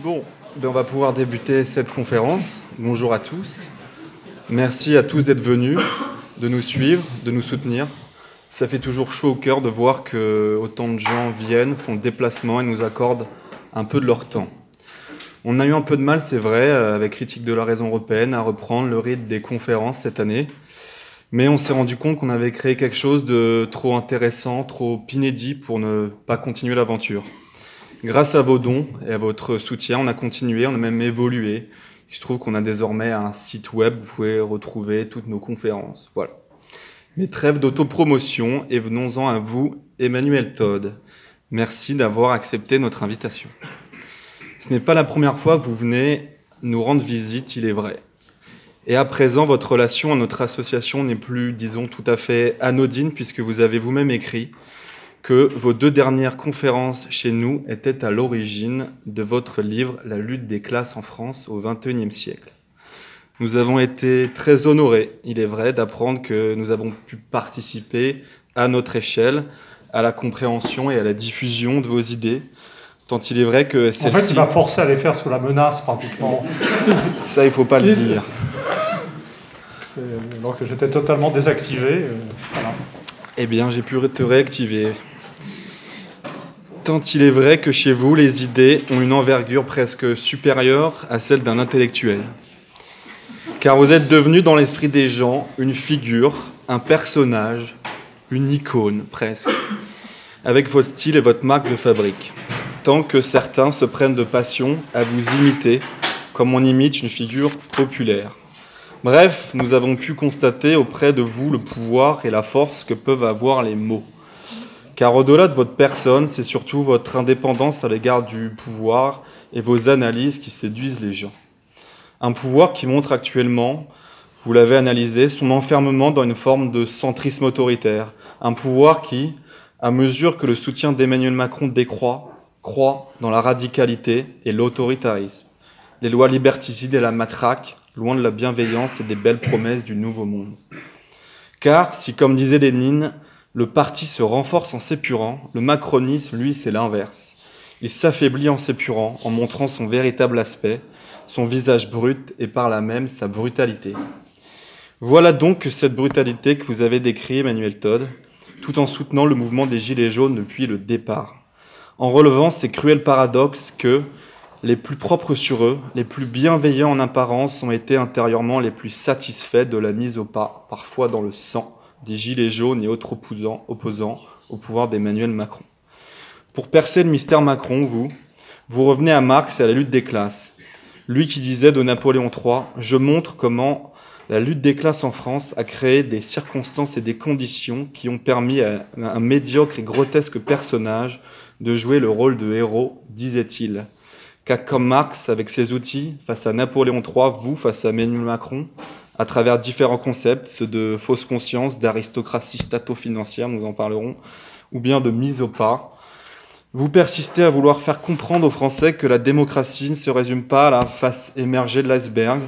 Bon, on va pouvoir débuter cette conférence. Bonjour à tous. Merci à tous d'être venus, de nous suivre, de nous soutenir. Ça fait toujours chaud au cœur de voir que autant de gens viennent, font le déplacement et nous accordent un peu de leur temps. On a eu un peu de mal, c'est vrai, avec Critique de la raison européenne, à reprendre le rythme des conférences cette année. Mais on s'est rendu compte qu'on avait créé quelque chose de trop intéressant, trop inédit pour ne pas continuer l'aventure. Grâce à vos dons et à votre soutien, on a continué, on a même évolué. Il se trouve qu'on a désormais un site web où vous pouvez retrouver toutes nos conférences. Voilà. Mais trêve d'autopromotion et venons-en à vous, Emmanuel Todd. Merci d'avoir accepté notre invitation. Ce n'est pas la première fois que vous venez nous rendre visite, il est vrai. Et à présent, votre relation à notre association n'est plus, disons, tout à fait anodine puisque vous avez vous-même écrit que vos 2 dernières conférences chez nous étaient à l'origine de votre livre « La lutte des classes en France au XXIe siècle ». Nous avons été très honorés, il est vrai, d'apprendre que nous avons pu participer à notre échelle à la compréhension et à la diffusion de vos idées, tant il est vrai que celle-ci... En fait, il m'a forcé à les faire sous la menace, pratiquement. Ça, il ne faut pas le dire. Donc j'étais totalement désactivé. Voilà. Eh bien, j'ai pu te réactiver. Tant il est vrai que chez vous, les idées ont une envergure presque supérieure à celle d'un intellectuel. Car vous êtes devenu dans l'esprit des gens une figure, un personnage, une icône presque, avec votre style et votre marque de fabrique. Tant que certains se prennent de passion à vous imiter, comme on imite une figure populaire. Bref, nous avons pu constater auprès de vous le pouvoir et la force que peuvent avoir les mots. Car au-delà de votre personne, c'est surtout votre indépendance à l'égard du pouvoir et vos analyses qui séduisent les gens. Un pouvoir qui montre actuellement, vous l'avez analysé, son enfermement dans une forme de centrisme autoritaire. Un pouvoir qui, à mesure que le soutien d'Emmanuel Macron décroît, croît dans la radicalité et l'autoritarisme. Les lois liberticides et la matraque, loin de la bienveillance et des belles promesses du nouveau monde. Car, si comme disait Lénine, le parti se renforce en s'épurant, le macronisme, lui, c'est l'inverse. Il s'affaiblit en s'épurant, en montrant son véritable aspect, son visage brut et par là même sa brutalité. Voilà donc cette brutalité que vous avez décrite, Emmanuel Todd, tout en soutenant le mouvement des Gilets jaunes depuis le départ, en relevant ces cruels paradoxes que les plus propres sur eux, les plus bienveillants en apparence, ont été intérieurement les plus satisfaits de la mise au pas, parfois dans le sang, des Gilets jaunes et autres opposants au pouvoir d'Emmanuel Macron. Pour percer le mystère Macron, vous revenez à Marx et à la lutte des classes. Lui qui disait de Napoléon III « Je montre comment la lutte des classes en France a créé des circonstances et des conditions qui ont permis à un médiocre et grotesque personnage de jouer le rôle de héros, disait-il. » Car comme Marx, avec ses outils, face à Napoléon III, vous, face à Emmanuel Macron, à travers différents concepts, ceux de fausse conscience, d'aristocratie stato-financière, nous en parlerons, ou bien de mise au pas, vous persistez à vouloir faire comprendre aux Français que la démocratie ne se résume pas à la face émergée de l'iceberg,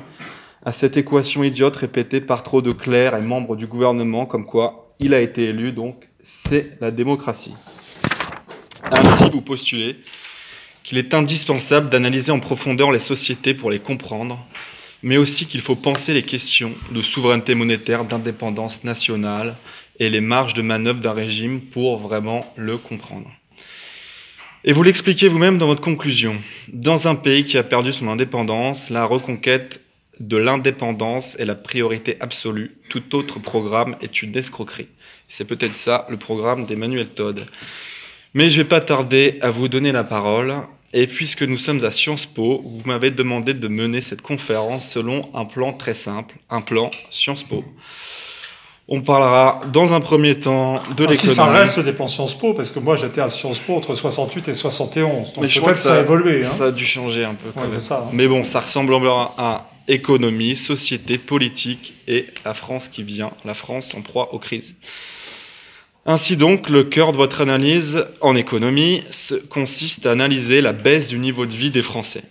à cette équation idiote répétée par trop de clercs et membres du gouvernement, comme quoi il a été élu, donc c'est la démocratie. Ainsi, vous postulez qu'il est indispensable d'analyser en profondeur les sociétés pour les comprendre, mais aussi qu'il faut penser les questions de souveraineté monétaire, d'indépendance nationale et les marges de manœuvre d'un régime pour vraiment le comprendre. Et vous l'expliquez vous-même dans votre conclusion. Dans un pays qui a perdu son indépendance, la reconquête de l'indépendance est la priorité absolue. Tout autre programme est une escroquerie. C'est peut-être ça le programme d'Emmanuel Todd. Mais je ne vais pas tarder à vous donner la parole. Et puisque nous sommes à Sciences Po, vous m'avez demandé de mener cette conférence selon un plan très simple, un plan Sciences Po. On parlera dans un premier temps de l'économie. Si ça reste des plans Sciences Po, parce que moi j'étais à Sciences Po entre 68 et 71, donc peut-être ça a évolué. Ça a dû changer un peu. Ouais, c'est ça, hein. Mais bon, ça ressemblera à économie, société, politique et la France qui vient, la France en proie aux crises. Ainsi donc, le cœur de votre analyse en économie consiste à analyser la baisse du niveau de vie des Français.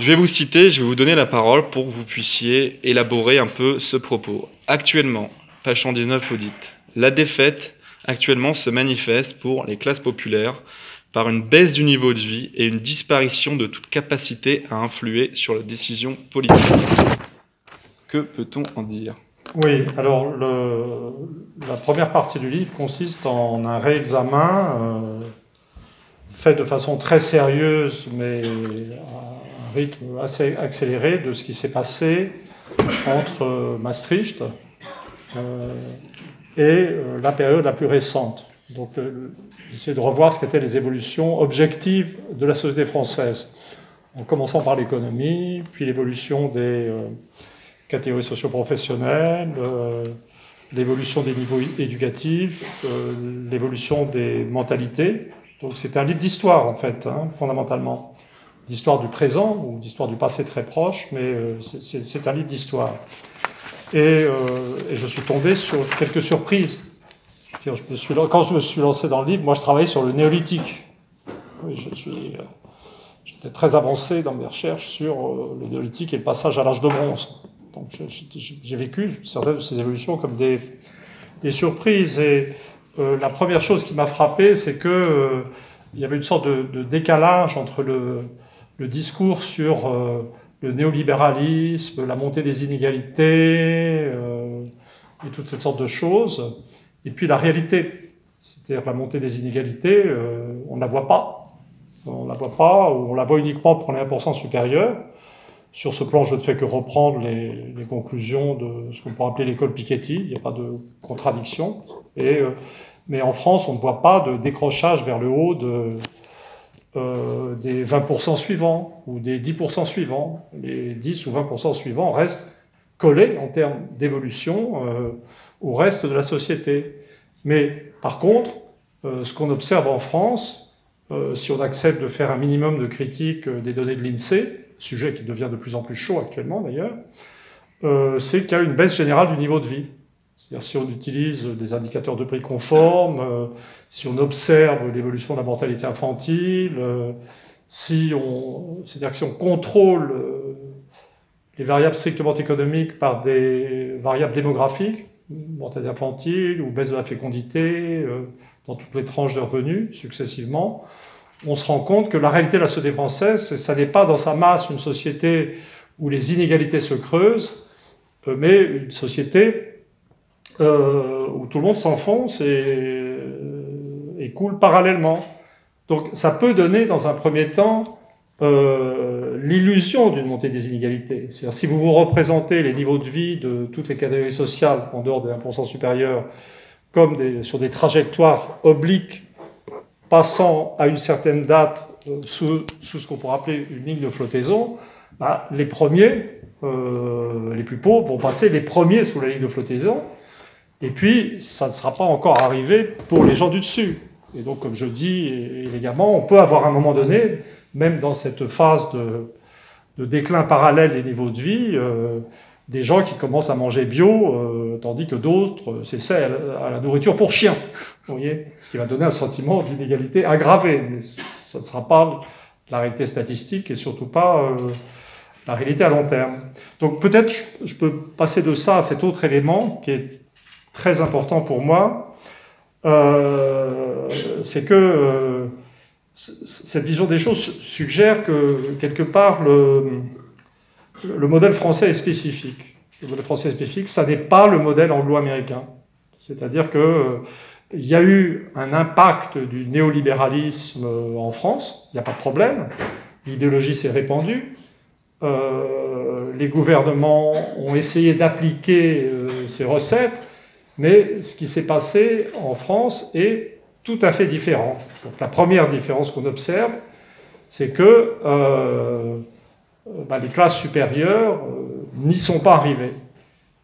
Je vais vous citer, je vais vous donner la parole pour que vous puissiez élaborer un peu ce propos. Actuellement, page 119, vous dites « La défaite actuellement se manifeste pour les classes populaires par une baisse du niveau de vie et une disparition de toute capacité à influer sur la décision politique. Que peut-on en dire ? Oui, alors la première partie du livre consiste en un réexamen fait de façon très sérieuse, mais à un rythme assez accéléré, de ce qui s'est passé entre Maastricht et la période la plus récente. Donc, j'essaie de revoir ce qu'étaient les évolutions objectives de la société française, en commençant par l'économie, puis l'évolution des catégories socio-professionnelles, l'évolution des niveaux éducatifs, l'évolution des mentalités. Donc c'est un livre d'histoire, en fait, fondamentalement. D'histoire du présent, ou d'histoire du passé très proche, mais c'est un livre d'histoire. Et je suis tombé sur quelques surprises. Quand je me suis lancé dans le livre, moi je travaillais sur le néolithique. J'étais très avancé dans mes recherches sur le néolithique et le passage à l'âge de bronze. Donc j'ai vécu certaines de ces évolutions comme des surprises. Et la première chose qui m'a frappé, c'est que il y avait une sorte de décalage entre le discours sur le néolibéralisme, la montée des inégalités et toutes ces sortes de choses, et puis la réalité. C'est-à-dire la montée des inégalités, on ne la voit pas. On ne la voit pas, ou on la voit uniquement pour les 1% supérieurs. Sur ce plan, je ne fais que reprendre les conclusions de ce qu'on pourrait appeler l'école Piketty. Il n'y a pas de contradiction. Mais en France, on ne voit pas de décrochage vers le haut des 20% suivants ou des 10% suivants. Les 10 ou 20% suivants restent collés en termes d'évolution au reste de la société. Mais par contre, ce qu'on observe en France, si on accepte de faire un minimum de critique des données de l'INSEE, sujet qui devient de plus en plus chaud actuellement d'ailleurs, c'est qu'il y a une baisse générale du niveau de vie. C'est-à-dire si on utilise des indicateurs de prix conformes, si on observe l'évolution de la mortalité infantile, c'est-à-dire que si on contrôle les variables strictement économiques par des variables démographiques, mortalité infantile ou baisse de la fécondité, dans toutes les tranches de revenus successivement, on se rend compte que la réalité de la société française, ça n'est pas dans sa masse une société où les inégalités se creusent, mais une société où tout le monde s'enfonce et coule parallèlement. Donc ça peut donner dans un premier temps l'illusion d'une montée des inégalités. C'est-à-dire si vous représentez les niveaux de vie de toutes les catégories sociales en dehors des 1% supérieurs comme sur des trajectoires obliques passant à une certaine date sous ce qu'on pourrait appeler une ligne de flottaison, les premiers, les plus pauvres, vont passer les premiers sous la ligne de flottaison, et puis ça ne sera pas encore arrivé pour les gens du dessus. Et donc, comme je dis élégamment, on peut avoir à un moment donné, même dans cette phase de déclin parallèle des niveaux de vie, des gens qui commencent à manger bio, tandis que d'autres s'essaient à la nourriture pour chiens. Vous voyez, ce qui va donner un sentiment d'inégalité aggravé. Mais ça ne sera pas la réalité statistique et surtout pas la réalité à long terme. Donc peut-être je peux passer de ça à cet autre élément qui est très important pour moi. C'est que cette vision des choses suggère que quelque part le modèle français est spécifique. Le modèle français est spécifique, ça n'est pas le modèle anglo-américain. C'est-à-dire qu'il y a eu un impact du néolibéralisme en France, il n'y a pas de problème, l'idéologie s'est répandue, les gouvernements ont essayé d'appliquer ces recettes, mais ce qui s'est passé en France est tout à fait différent. Donc la première différence qu'on observe, c'est que les classes supérieures n'y sont pas arrivées.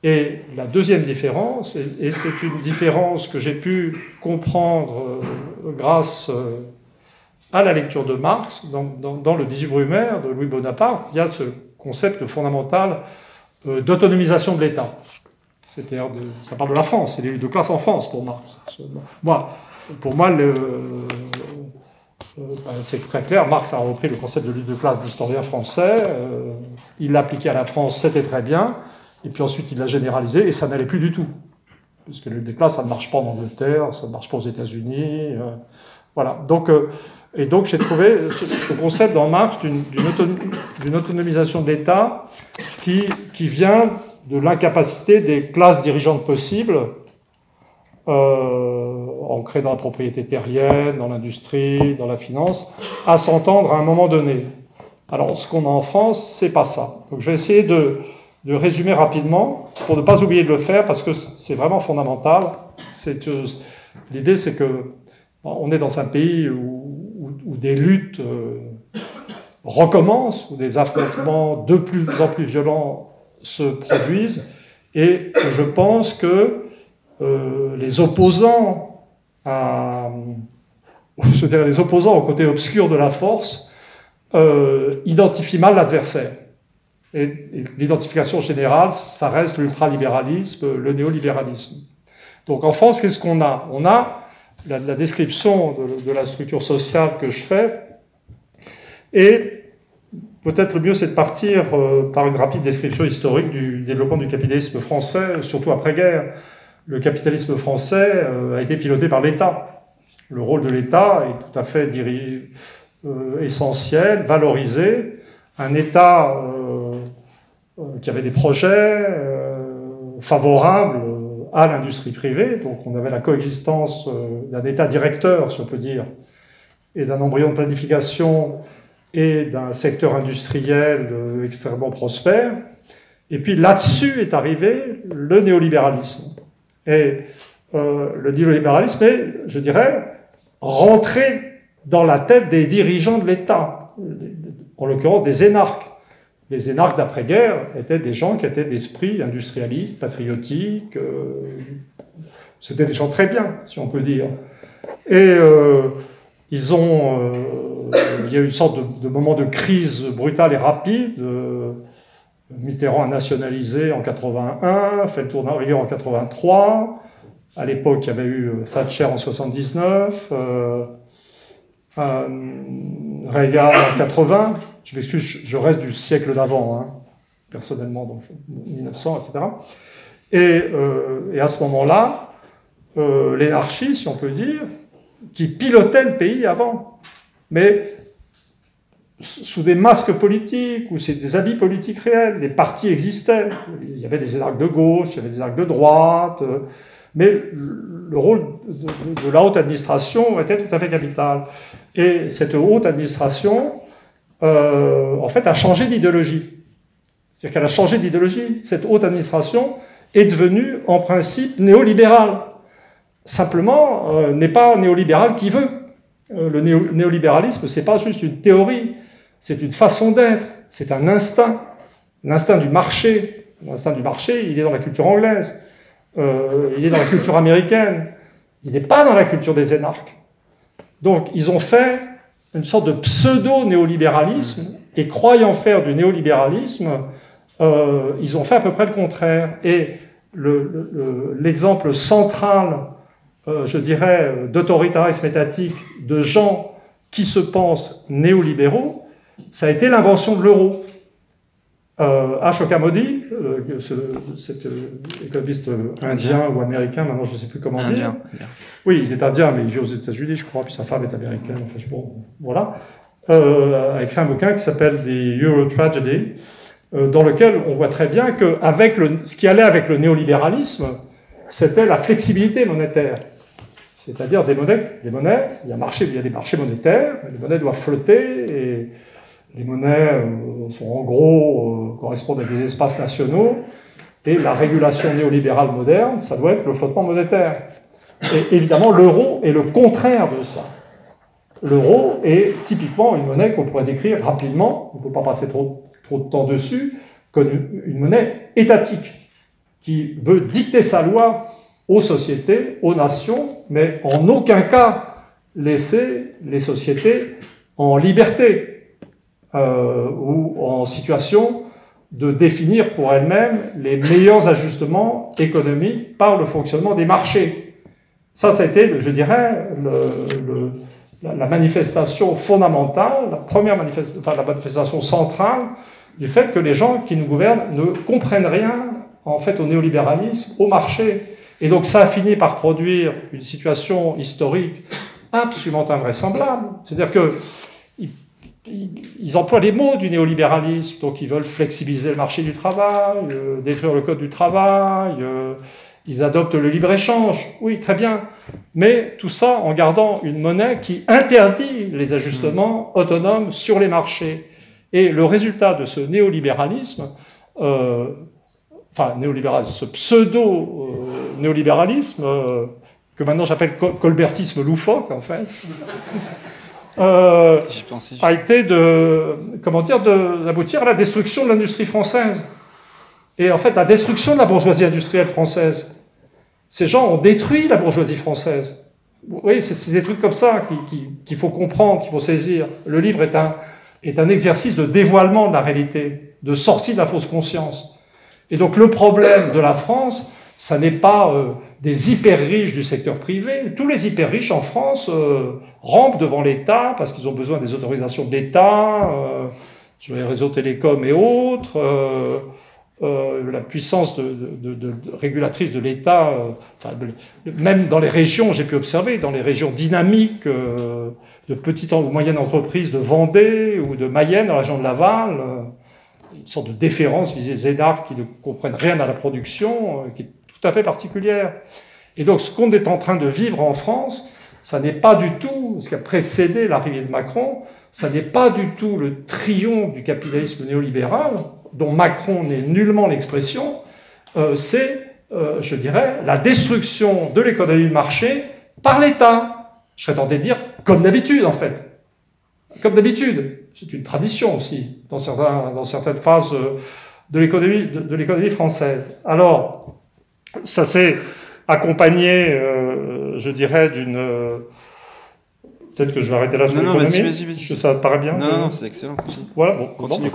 Et la deuxième différence, et c'est une différence que j'ai pu comprendre grâce à la lecture de Marx, dans le 18 Brumaire de Louis Bonaparte, il y a ce concept fondamental d'autonomisation de l'État. C'est-à-dire, ça parle de la France, c'est les luttes de classe en France pour Marx. Pour moi, c'est très clair, Marx a repris le concept de lutte de classe d'historien français, il l'a appliqué à la France, c'était très bien, et puis ensuite il l'a généralisé, et ça n'allait plus du tout. Parce que la lutte des classes, ça ne marche pas en Angleterre, ça ne marche pas aux États-Unis, voilà. Donc, Et donc j'ai trouvé ce concept en Marx d'une autonomisation de l'État qui vient de l'incapacité des classes dirigeantes possibles, ancrées dans la propriété terrienne, dans l'industrie, dans la finance, à s'entendre à un moment donné. Alors ce qu'on a en France, c'est pas ça. Donc je vais essayer de résumer rapidement, pour ne pas oublier de le faire, parce que c'est vraiment fondamental. L'idée, c'est que on est dans un pays où des luttes recommencent, où des affrontements de plus en plus violents se produisent, et je pense que les opposants au côté obscur de la force identifient mal l'adversaire. Et l'identification générale, ça reste l'ultralibéralisme, le néolibéralisme. Donc en France, qu'est-ce qu'on a? On a la description de la structure sociale que je fais, et peut-être le mieux, c'est de partir par une rapide description historique du développement du capitalisme français, surtout après-guerre. Le capitalisme français a été piloté par l'État. Le rôle de l'État est tout à fait essentiel, valorisé. Un État qui avait des projets favorables à l'industrie privée, donc on avait la coexistence d'un État directeur, si on peut dire, et d'un embryon de planification et d'un secteur industriel extrêmement prospère. Et puis là-dessus est arrivé le néolibéralisme. Et le néolibéralisme est, je dirais, rentré dans la tête des dirigeants de l'État, en l'occurrence des énarques. Les énarques d'après-guerre étaient des gens qui étaient d'esprit industrialiste, patriotique. C'était des gens très bien, si on peut dire. Et il y a eu une sorte de moment de crise brutale et rapide. Mitterrand a nationalisé en 81, fait le tour de rigueur en 83. À l'époque, il y avait eu Thatcher en 79. Reagan en 80, je m'excuse, je reste du siècle d'avant, hein, personnellement, donc 1900, etc. Et à ce moment-là, l'énarchie, si on peut dire, qui pilotait le pays avant, mais sous des masques politiques, ou c'est des habits politiques réels, les partis existaient, il y avait des énarques de gauche, il y avait des énarques de droite, mais le rôle de la haute administration était tout à fait capital. Et cette haute administration, en fait, a changé d'idéologie. C'est-à-dire qu'elle a changé d'idéologie. Cette haute administration est devenue, en principe, néolibérale. Simplement, n'est pas néolibéral qui veut. Le néolibéralisme, c'est pas juste une théorie, c'est une façon d'être, c'est un instinct. L'instinct du marché. L'instinct du marché, il est dans la culture anglaise. Il est dans la culture américaine, il n'est pas dans la culture des énarques. Donc, ils ont fait une sorte de pseudo-néolibéralisme, et croyant faire du néolibéralisme, ils ont fait à peu près le contraire. Et l'exemple central, je dirais, d'autoritarisme étatique de gens qui se pensent néolibéraux, ça a été l'invention de l'euro. Ashoka Modi, cet économiste indien ou américain, maintenant je ne sais plus comment dire. Oui, il est indien, mais il vit aux États-Unis, je crois, puis sa femme est américaine, enfin bon, voilà. A écrit un bouquin qui s'appelle The Euro Tragedy, dans lequel on voit très bien que ce qui allait avec le néolibéralisme, c'était la flexibilité monétaire. C'est-à-dire des monnaies, il y a des marchés monétaires, les monnaies doivent flotter, et les monnaies sont en gros, correspondent à des espaces nationaux, et la régulation néolibérale moderne, ça doit être le flottement monétaire. Et évidemment, l'euro est le contraire de ça. L'euro est typiquement une monnaie qu'on pourrait décrire rapidement, on ne peut pas passer trop de temps dessus, comme une monnaie étatique, qui veut dicter sa loi aux sociétés, aux nations, mais en aucun cas laisser les sociétés en liberté ou en situation de définir pour elles-mêmes les meilleurs ajustements économiques par le fonctionnement des marchés. Ça a été, je dirais, la manifestation fondamentale, la manifestation centrale du fait que les gens qui nous gouvernent ne comprennent rien, en fait, au néolibéralisme, au marché. Et donc ça a fini par produire une situation historique absolument invraisemblable. C'est-à-dire que ils emploient les mots du néolibéralisme, donc ils veulent flexibiliser le marché du travail, détruire le code du travail, ils adoptent le libre-échange, oui, très bien, mais tout ça en gardant une monnaie qui interdit les ajustements autonomes sur les marchés. Et le résultat de ce néolibéralisme, ce pseudo-néolibéralisme, que maintenant j'appelle colbertisme loufoque, en fait, a été d'aboutir à la destruction de l'industrie française. Et en fait, la destruction de la bourgeoisie industrielle française. Ces gens ont détruit la bourgeoisie française. Oui, c'est des trucs comme ça qu'il faut comprendre, qu'il faut saisir. Le livre est un exercice de dévoilement de la réalité, de sortie de la fausse conscience. Et donc le problème de la France, ça n'est pas des hyper riches du secteur privé. Tous les hyper riches en France rampent devant l'État parce qu'ils ont besoin des autorisations de l'État sur les réseaux télécoms et autres. La puissance régulatrice de l'État, même dans les régions, j'ai pu observer, dans les régions dynamiques de petites ou moyennes entreprises de Vendée ou de Mayenne, dans la région de Laval, une sorte de déférence vis-à-vis des énarques qui ne comprennent rien à la production, qui est tout à fait particulière. Et donc ce qu'on est en train de vivre en France, ça n'est pas du tout, ce qui a précédé l'arrivée de Macron, ça n'est pas du tout le triomphe du capitalisme néolibéral, dont Macron n'est nullement l'expression, c'est, je dirais, la destruction de l'économie de marché par l'État. Je serais tenté de dire, comme d'habitude, en fait. Comme d'habitude. C'est une tradition aussi, dans certaines phases de l'économie française. Alors, ça s'est accompagné, je dirais, d'une... Peut-être que je vais arrêter là sur l'économie. Vas-y. Ça te paraît bien? Non, c'est excellent. Continue. Voilà, bon. Continue.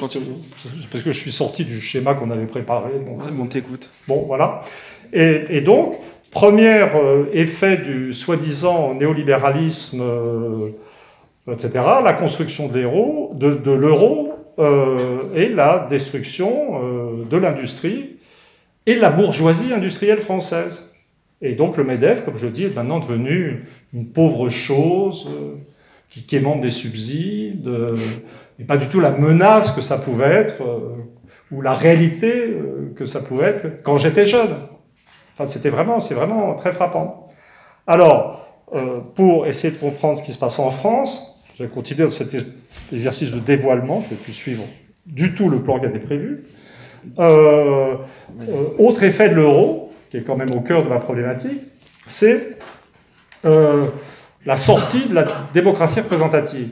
Parce que je suis sorti du schéma qu'on avait préparé. Donc... Ouais, bon, t'écoute. Bon, voilà. Et donc, premier effet du soi-disant néolibéralisme, etc., la construction de l'euro et la destruction de l'industrie et de la bourgeoisie industrielle française. Et donc le MEDEF, comme je dis, est maintenant devenu une pauvre chose qui quémande des subsides, et pas du tout la menace que ça pouvait être, ou la réalité que ça pouvait être quand j'étais jeune. Enfin, c'est vraiment très frappant. Alors, pour essayer de comprendre ce qui se passe en France, je vais continuer dans cet exercice de dévoilement, je ne vais plus suivre du tout le plan qui a été prévu. Autre effet de l'euro, qui est quand même au cœur de la problématique, c'est la sortie de la démocratie représentative.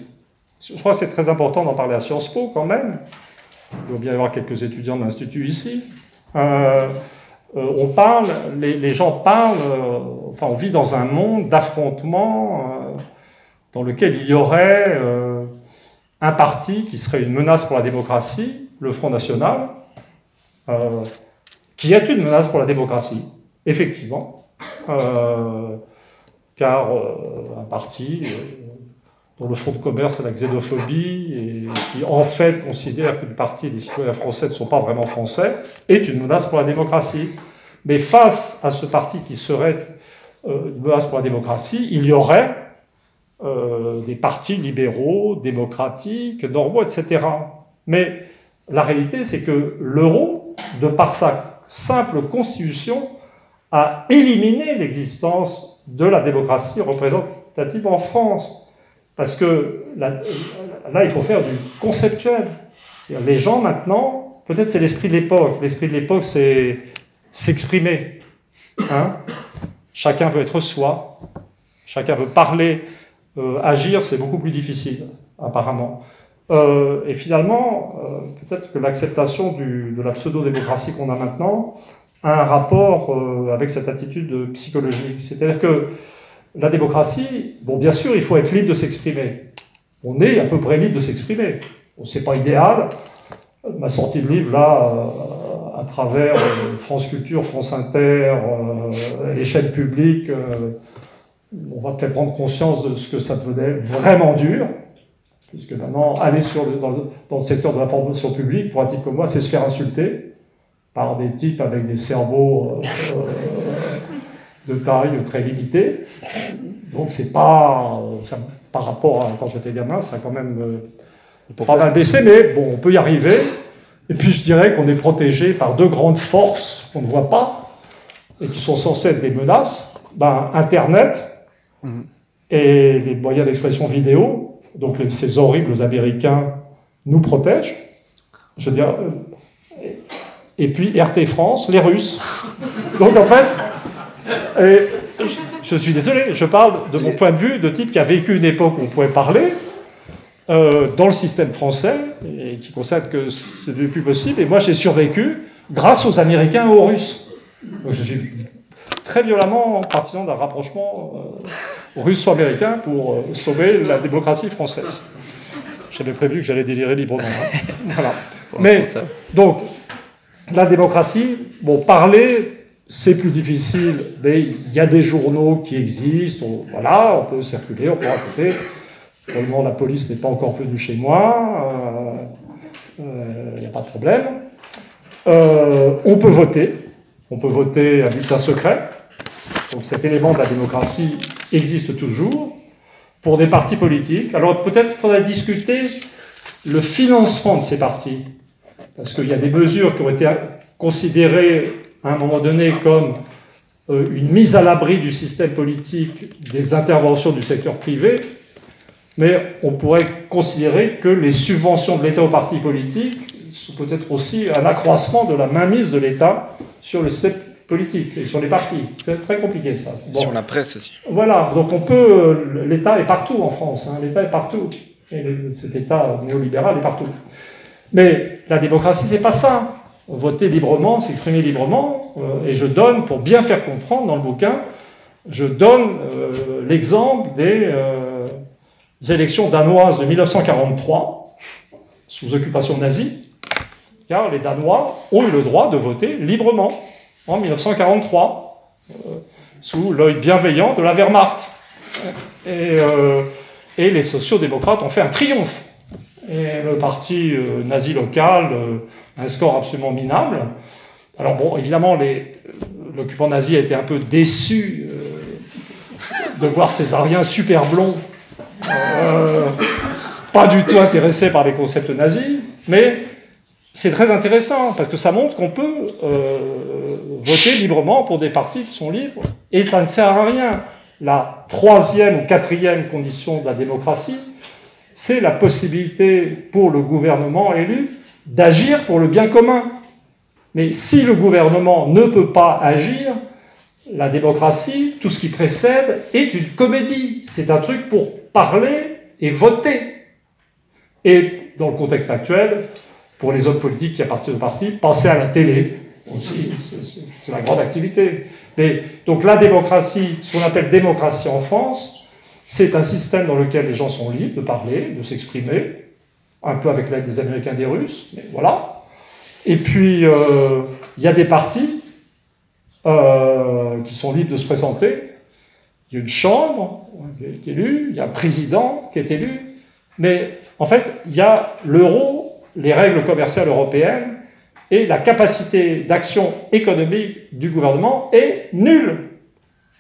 Je crois que c'est très important d'en parler à Sciences Po quand même. Il doit bien y avoir quelques étudiants de l'Institut ici. Les gens parlent, on vit dans un monde d'affrontement dans lequel il y aurait un parti qui serait une menace pour la démocratie, le Front National, qui est une menace pour la démocratie, effectivement, car un parti dont le fonds de commerce est la xénophobie et qui en fait considère qu'une partie des citoyens français ne sont pas vraiment français, est une menace pour la démocratie. Mais face à ce parti qui serait une menace pour la démocratie, il y aurait des partis libéraux, démocratiques, normaux, etc. Mais la réalité, c'est que l'euro, de par sa simple constitution, a éliminé l'existence de la démocratie représentative en France. Parce que là, il faut faire du conceptuel. Les gens, maintenant, peut-être c'est l'esprit de l'époque. L'esprit de l'époque, c'est s'exprimer. Hein? Chacun veut être soi. Chacun veut parler. Agir, c'est beaucoup plus difficile, apparemment. Et finalement, peut-être que l'acceptation de la pseudo-démocratie qu'on a maintenant a un rapport avec cette attitude psychologique. C'est-à-dire que la démocratie, bon, bien sûr, il faut être libre de s'exprimer. On est à peu près libre de s'exprimer. Bon, c'est pas idéal. Ma sortie de livre, là, à travers France Culture, France Inter, les chaînes publiques, on va peut-être prendre conscience de ce que ça devenait vraiment dur. Puisque maintenant, aller dans le secteur de l'information publique, pour un type comme moi, c'est se faire insulter par des types avec des cerveaux de taille très limitée. Donc c'est pas... par rapport à quand j'étais gamin, ça a quand même pas mal baissé, mais bon, on peut y arriver. Et puis je dirais qu'on est protégé par deux grandes forces qu'on ne voit pas et qui sont censées être des menaces. Internet et les moyens d'expression vidéo. Donc ces horribles Américains nous protègent. Je veux dire... et puis RT France, les Russes. Donc en fait, je suis désolé, je parle de mon point de vue de type qui a vécu une époque où on pouvait parler dans le système français et qui constate que c'est devenu plus possible. Et moi, j'ai survécu grâce aux Américains et aux Russes. Donc je suis très violemment partisan d'un rapprochement russo-américain pour sauver la démocratie française. J'avais prévu que j'allais délirer librement. Hein. Voilà. Mais donc, la démocratie, bon, parler, c'est plus difficile, mais il y a des journaux qui existent, voilà, on peut circuler, on peut raconter. Pour le moment, la police n'est pas encore venue chez moi, il n'y a pas de problème. On peut voter à bulletin secret, donc cet élément de la démocratie existe toujours, pour des partis politiques. Alors peut-être qu'il faudrait discuter le financement de ces partis, parce qu'il y a des mesures qui ont été considérées à un moment donné comme une mise à l'abri du système politique des interventions du secteur privé, mais on pourrait considérer que les subventions de l'État aux partis politiques sont peut-être aussi un accroissement de la mainmise de l'État sur le système politique et sur les partis. C'est très compliqué ça. Bon. Sur la presse aussi. Voilà, donc on peut... L'État est partout en France, hein, l'État est partout. Et cet État néolibéral est partout. Mais la démocratie, c'est pas ça. Voter librement, s'exprimer librement, et je donne, pour bien faire comprendre dans le bouquin, je donne l'exemple des élections danoises de 1943, sous occupation nazie, car les Danois ont eu le droit de voter librement en 1943, sous l'œil bienveillant de la Wehrmacht. Et les sociaux-démocrates ont fait un triomphe. Et le parti nazi local, un score absolument minable. Alors bon, évidemment, l'occupant nazi a été un peu déçu de voir ces Ariens super blonds, pas du tout intéressés par les concepts nazis, mais c'est très intéressant, parce que ça montre qu'on peut voter librement pour des partis qui sont libres, et ça ne sert à rien. La troisième ou quatrième condition de la démocratie, c'est la possibilité pour le gouvernement élu d'agir pour le bien commun. Mais si le gouvernement ne peut pas agir, la démocratie, tout ce qui précède, est une comédie. C'est un truc pour parler et voter. Et dans le contexte actuel, pour les hommes politiques qui appartiennent au parti, penser à la télé aussi, c'est la grande activité. Mais, donc la démocratie, ce qu'on appelle démocratie en France, c'est un système dans lequel les gens sont libres de parler, de s'exprimer, un peu avec l'aide des Américains et des Russes, mais voilà. Et puis, il y a des partis qui sont libres de se présenter. Il y a une chambre qui est élue, il y a un président qui est élu, mais en fait, il y a l'euro, les règles commerciales européennes, et la capacité d'action économique du gouvernement est nulle.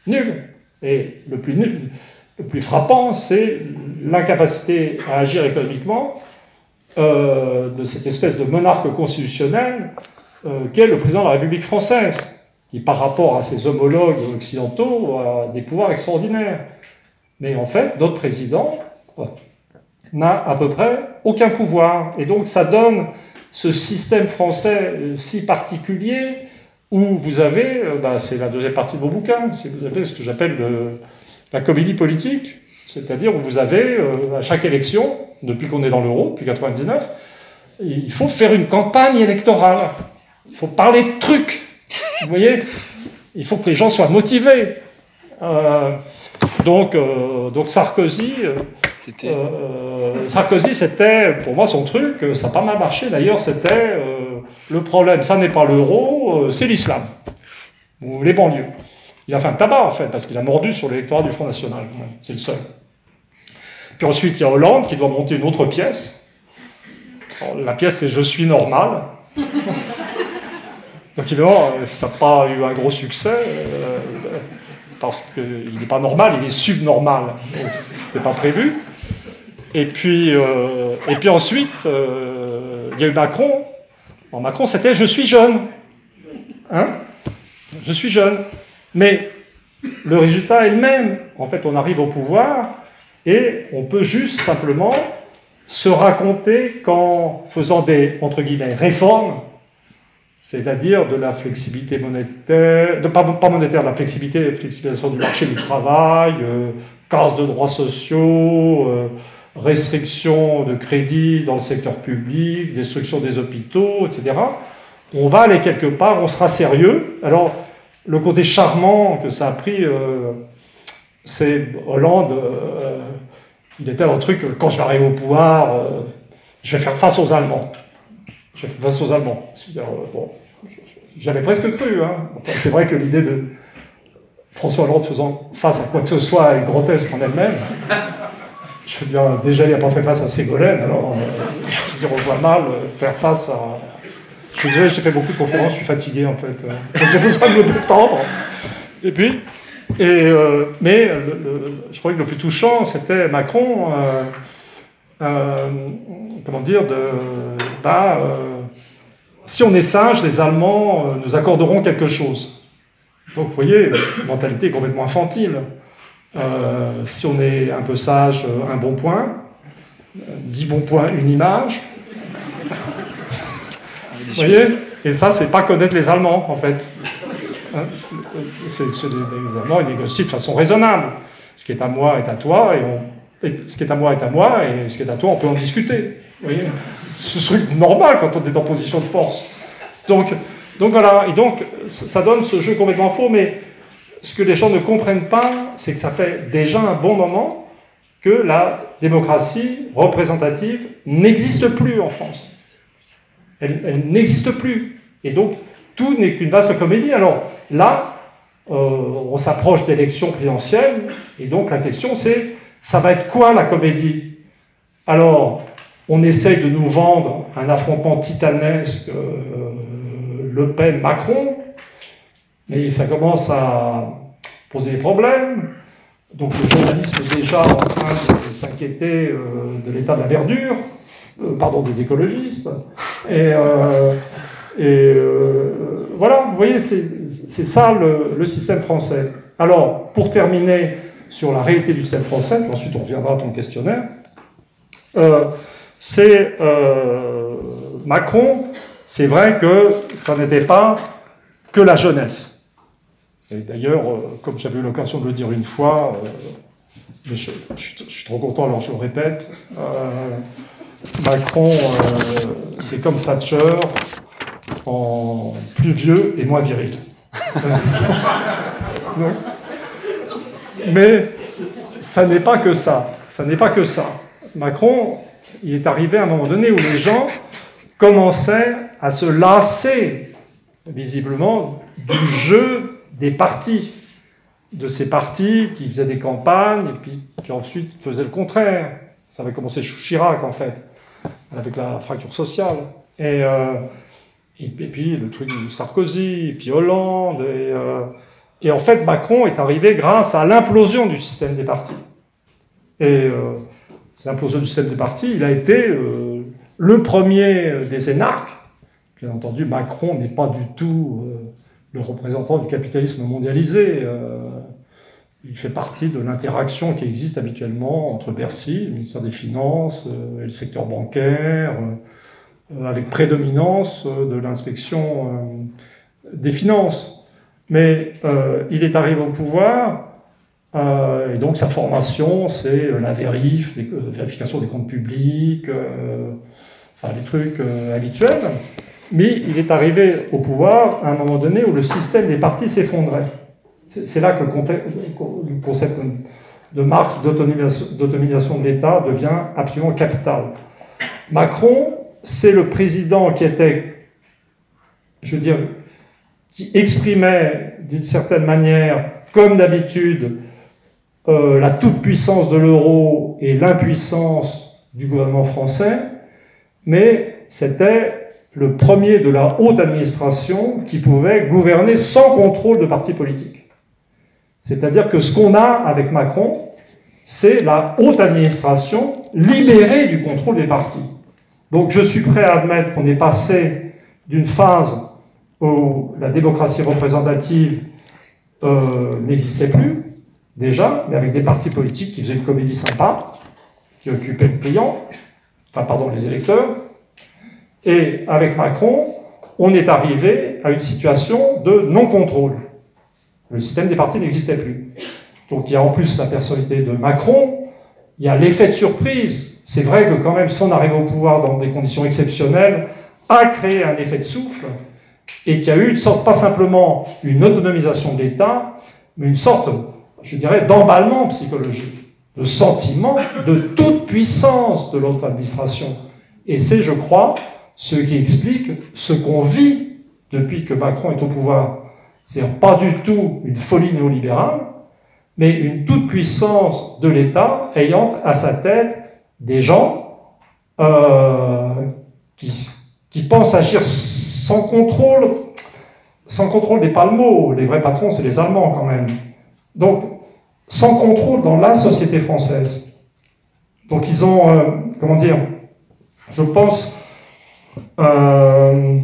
Nulle. Et le plus frappant, c'est l'incapacité à agir économiquement de cette espèce de monarque constitutionnel qu'est le président de la République française, qui, par rapport à ses homologues occidentaux, a des pouvoirs extraordinaires. Mais en fait, notre président n'a à peu près aucun pouvoir. Et donc, ça donne ce système français si particulier où vous avez, c'est la deuxième partie de mon bouquin, vous avez ce que j'appelle la comédie politique, c'est-à-dire où vous avez, à chaque élection, depuis qu'on est dans l'euro, depuis 1999, il faut faire une campagne électorale. Il faut parler de trucs. Vous voyez, il faut que les gens soient motivés. Donc Sarkozy, c'était, pour moi, son truc, ça n'a pas mal marché. D'ailleurs, c'était le problème, ça n'est pas l'euro, c'est l'islam, ou les banlieues. Il a fait un tabac, en fait, parce qu'il a mordu sur l'électorat du Front National. C'est le seul. Puis ensuite, il y a Hollande qui doit monter une autre pièce. Alors, la pièce, c'est « Je suis normal ». Donc évidemment, ça n'a pas eu un gros succès. parce qu'il n'est pas normal, il est subnormal. Ce n'était pas prévu. Et puis ensuite, il y a eu Macron. Bon, Macron, c'était « je suis jeune ». Hein? Je suis jeune. Mais le résultat est le même. En fait, on arrive au pouvoir et on peut juste simplement se raconter qu'en faisant des, entre guillemets, réformes, c'est-à-dire de la flexibilité monétaire, pas monétaire, de la flexibilisation du marché du travail, casse de droits sociaux, restriction de crédit dans le secteur public, destruction des hôpitaux, etc. On va aller quelque part, on sera sérieux. Alors, le côté charmant que ça a pris, c'est Hollande, il était un truc, quand je vais arriver au pouvoir, je vais faire face aux Allemands. Je vais faire face aux Allemands. Bon, j'avais presque cru. Hein. C'est vrai que l'idée de François Hollande faisant face à quoi que ce soit est grotesque en elle-même. Je veux dire, déjà, il n'a pas fait face à Ségolène, alors je revois mal faire face à... Je suis désolé, j'ai fait beaucoup de conférences, je suis fatigué en fait. J'ai besoin de me détendre. Et puis, mais je crois que le plus touchant, c'était Macron, comment dire, si on est sage, les Allemands nous accorderont quelque chose. Donc vous voyez, une mentalité complètement infantile. Si on est un peu sage, un bon point, 10 bons points, une image. Vous voyez? Et ça, c'est pas connaître les Allemands, en fait. Hein? Les Allemands, ils négocient de façon raisonnable. Ce qui est à moi est à toi, et ce qui est à moi est à moi, et ce qui est à toi, on peut en discuter. Vous voyez? C'est un truc normal quand on est en position de force. Donc voilà, et donc ça donne ce jeu complètement faux, mais ce que les gens ne comprennent pas, c'est que ça fait déjà un bon moment que la démocratie représentative n'existe plus en France. Elle n'existe plus. Et donc, tout n'est qu'une vaste comédie. Alors là, on s'approche d'élections présidentielles, et donc la question c'est, ça va être quoi la comédie? Alors, on essaye de nous vendre un affrontement titanesque Le Pen-Macron, mais ça commence à poser des problèmes. Donc le journalisme est déjà en train de s'inquiéter de l'état de la verdure, des écologistes. Voilà, vous voyez, c'est ça le système français. Alors, pour terminer sur la réalité du système français, puis ensuite on reviendra à ton questionnaire, Macron, c'est vrai que ça n'était pas que la jeunesse. Et d'ailleurs, comme j'avais eu l'occasion de le dire une fois, mais je suis trop content, alors je le répète, Macron, c'est comme Thatcher, en plus vieux et moins viril. Mais ça n'est pas que ça. Ça n'est pas que ça. Macron, il est arrivé à un moment donné où les gens commençaient à se lasser, visiblement, du jeu des partis. De ces partis qui faisaient des campagnes et puis qui ensuite faisaient le contraire. Ça avait commencé sous Chirac, en fait, avec la fracture sociale. Et puis le truc de Sarkozy, et puis Hollande. Et en fait, Macron est arrivé grâce à l'implosion du système des partis. Et c'est l'implosion du système des partis. Il a été le premier des énarques. Bien entendu, Macron n'est pas du tout le représentant du capitalisme mondialisé. Il fait partie de l'interaction qui existe habituellement entre Bercy, le ministère des Finances, et le secteur bancaire, avec prédominance de l'inspection des finances. Mais il est arrivé au pouvoir, et donc sa formation, c'est la vérification des comptes publics, les trucs habituels. Mais il est arrivé au pouvoir à un moment donné où le système des partis s'effondrait. C'est là que le concept de Marx d'autonomisation de l'État devient absolument capital. Macron, c'est le président qui était, qui exprimait d'une certaine manière, comme d'habitude, la toute-puissance de l'euro et l'impuissance du gouvernement français, mais c'était le premier de la haute administration qui pouvait gouverner sans contrôle de partis politiques. C'est-à-dire que ce qu'on a avec Macron, c'est la haute administration libérée du contrôle des partis. Donc je suis prêt à admettre qu'on est passé d'une phase où la démocratie représentative n'existait plus, déjà, mais avec des partis politiques qui faisaient une comédie sympa, qui occupaient le client, enfin pardon, les électeurs. Et avec Macron, on est arrivé à une situation de non-contrôle. Le système des partis n'existait plus. Donc il y a en plus la personnalité de Macron, il y a l'effet de surprise. C'est vrai que quand même son arrivée au pouvoir dans des conditions exceptionnelles a créé un effet de souffle et qu'il y a eu une sorte, pas simplement une autonomisation de l'État, mais une sorte, je dirais, d'emballement psychologique, de sentiment de toute puissance de l'autre administration. Et c'est, je crois, ce qui explique ce qu'on vit depuis que Macron est au pouvoir. C'est-à-dire pas du tout une folie néolibérale, mais une toute-puissance de l'État ayant à sa tête des gens qui pensent agir sans contrôle n'est pas le mot. Les vrais patrons, c'est les Allemands quand même. Donc, sans contrôle dans la société française. Donc ils ont, comment dire, je pense, peut-être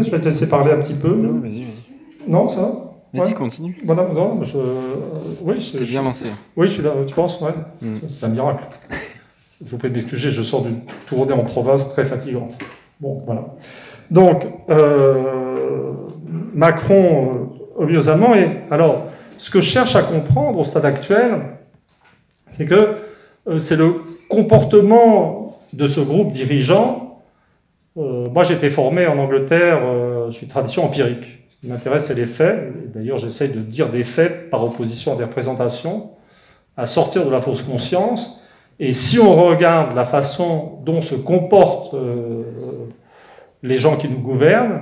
je vais te laisser parler un petit peu. Non, vas-y. Non, ça va? Vas-y, ouais. continue. Voilà, non, oui, T'es bien lancé. Oui, je suis là, tu penses, ouais. C'est un miracle. Je vous prie de m'excuser, je sors d'une tournée en province très fatigante. Bon, voilà. Donc, Macron, obviously, et alors, ce que je cherche à comprendre au stade actuel, c'est que c'est le comportement de ce groupe dirigeant. Moi, j'ai été formé en Angleterre, je suis tradition empirique. Ce qui m'intéresse, c'est les faits. D'ailleurs, j'essaye de dire des faits par opposition à des représentations, à sortir de la fausse conscience. Et si on regarde la façon dont se comportent les gens qui nous gouvernent,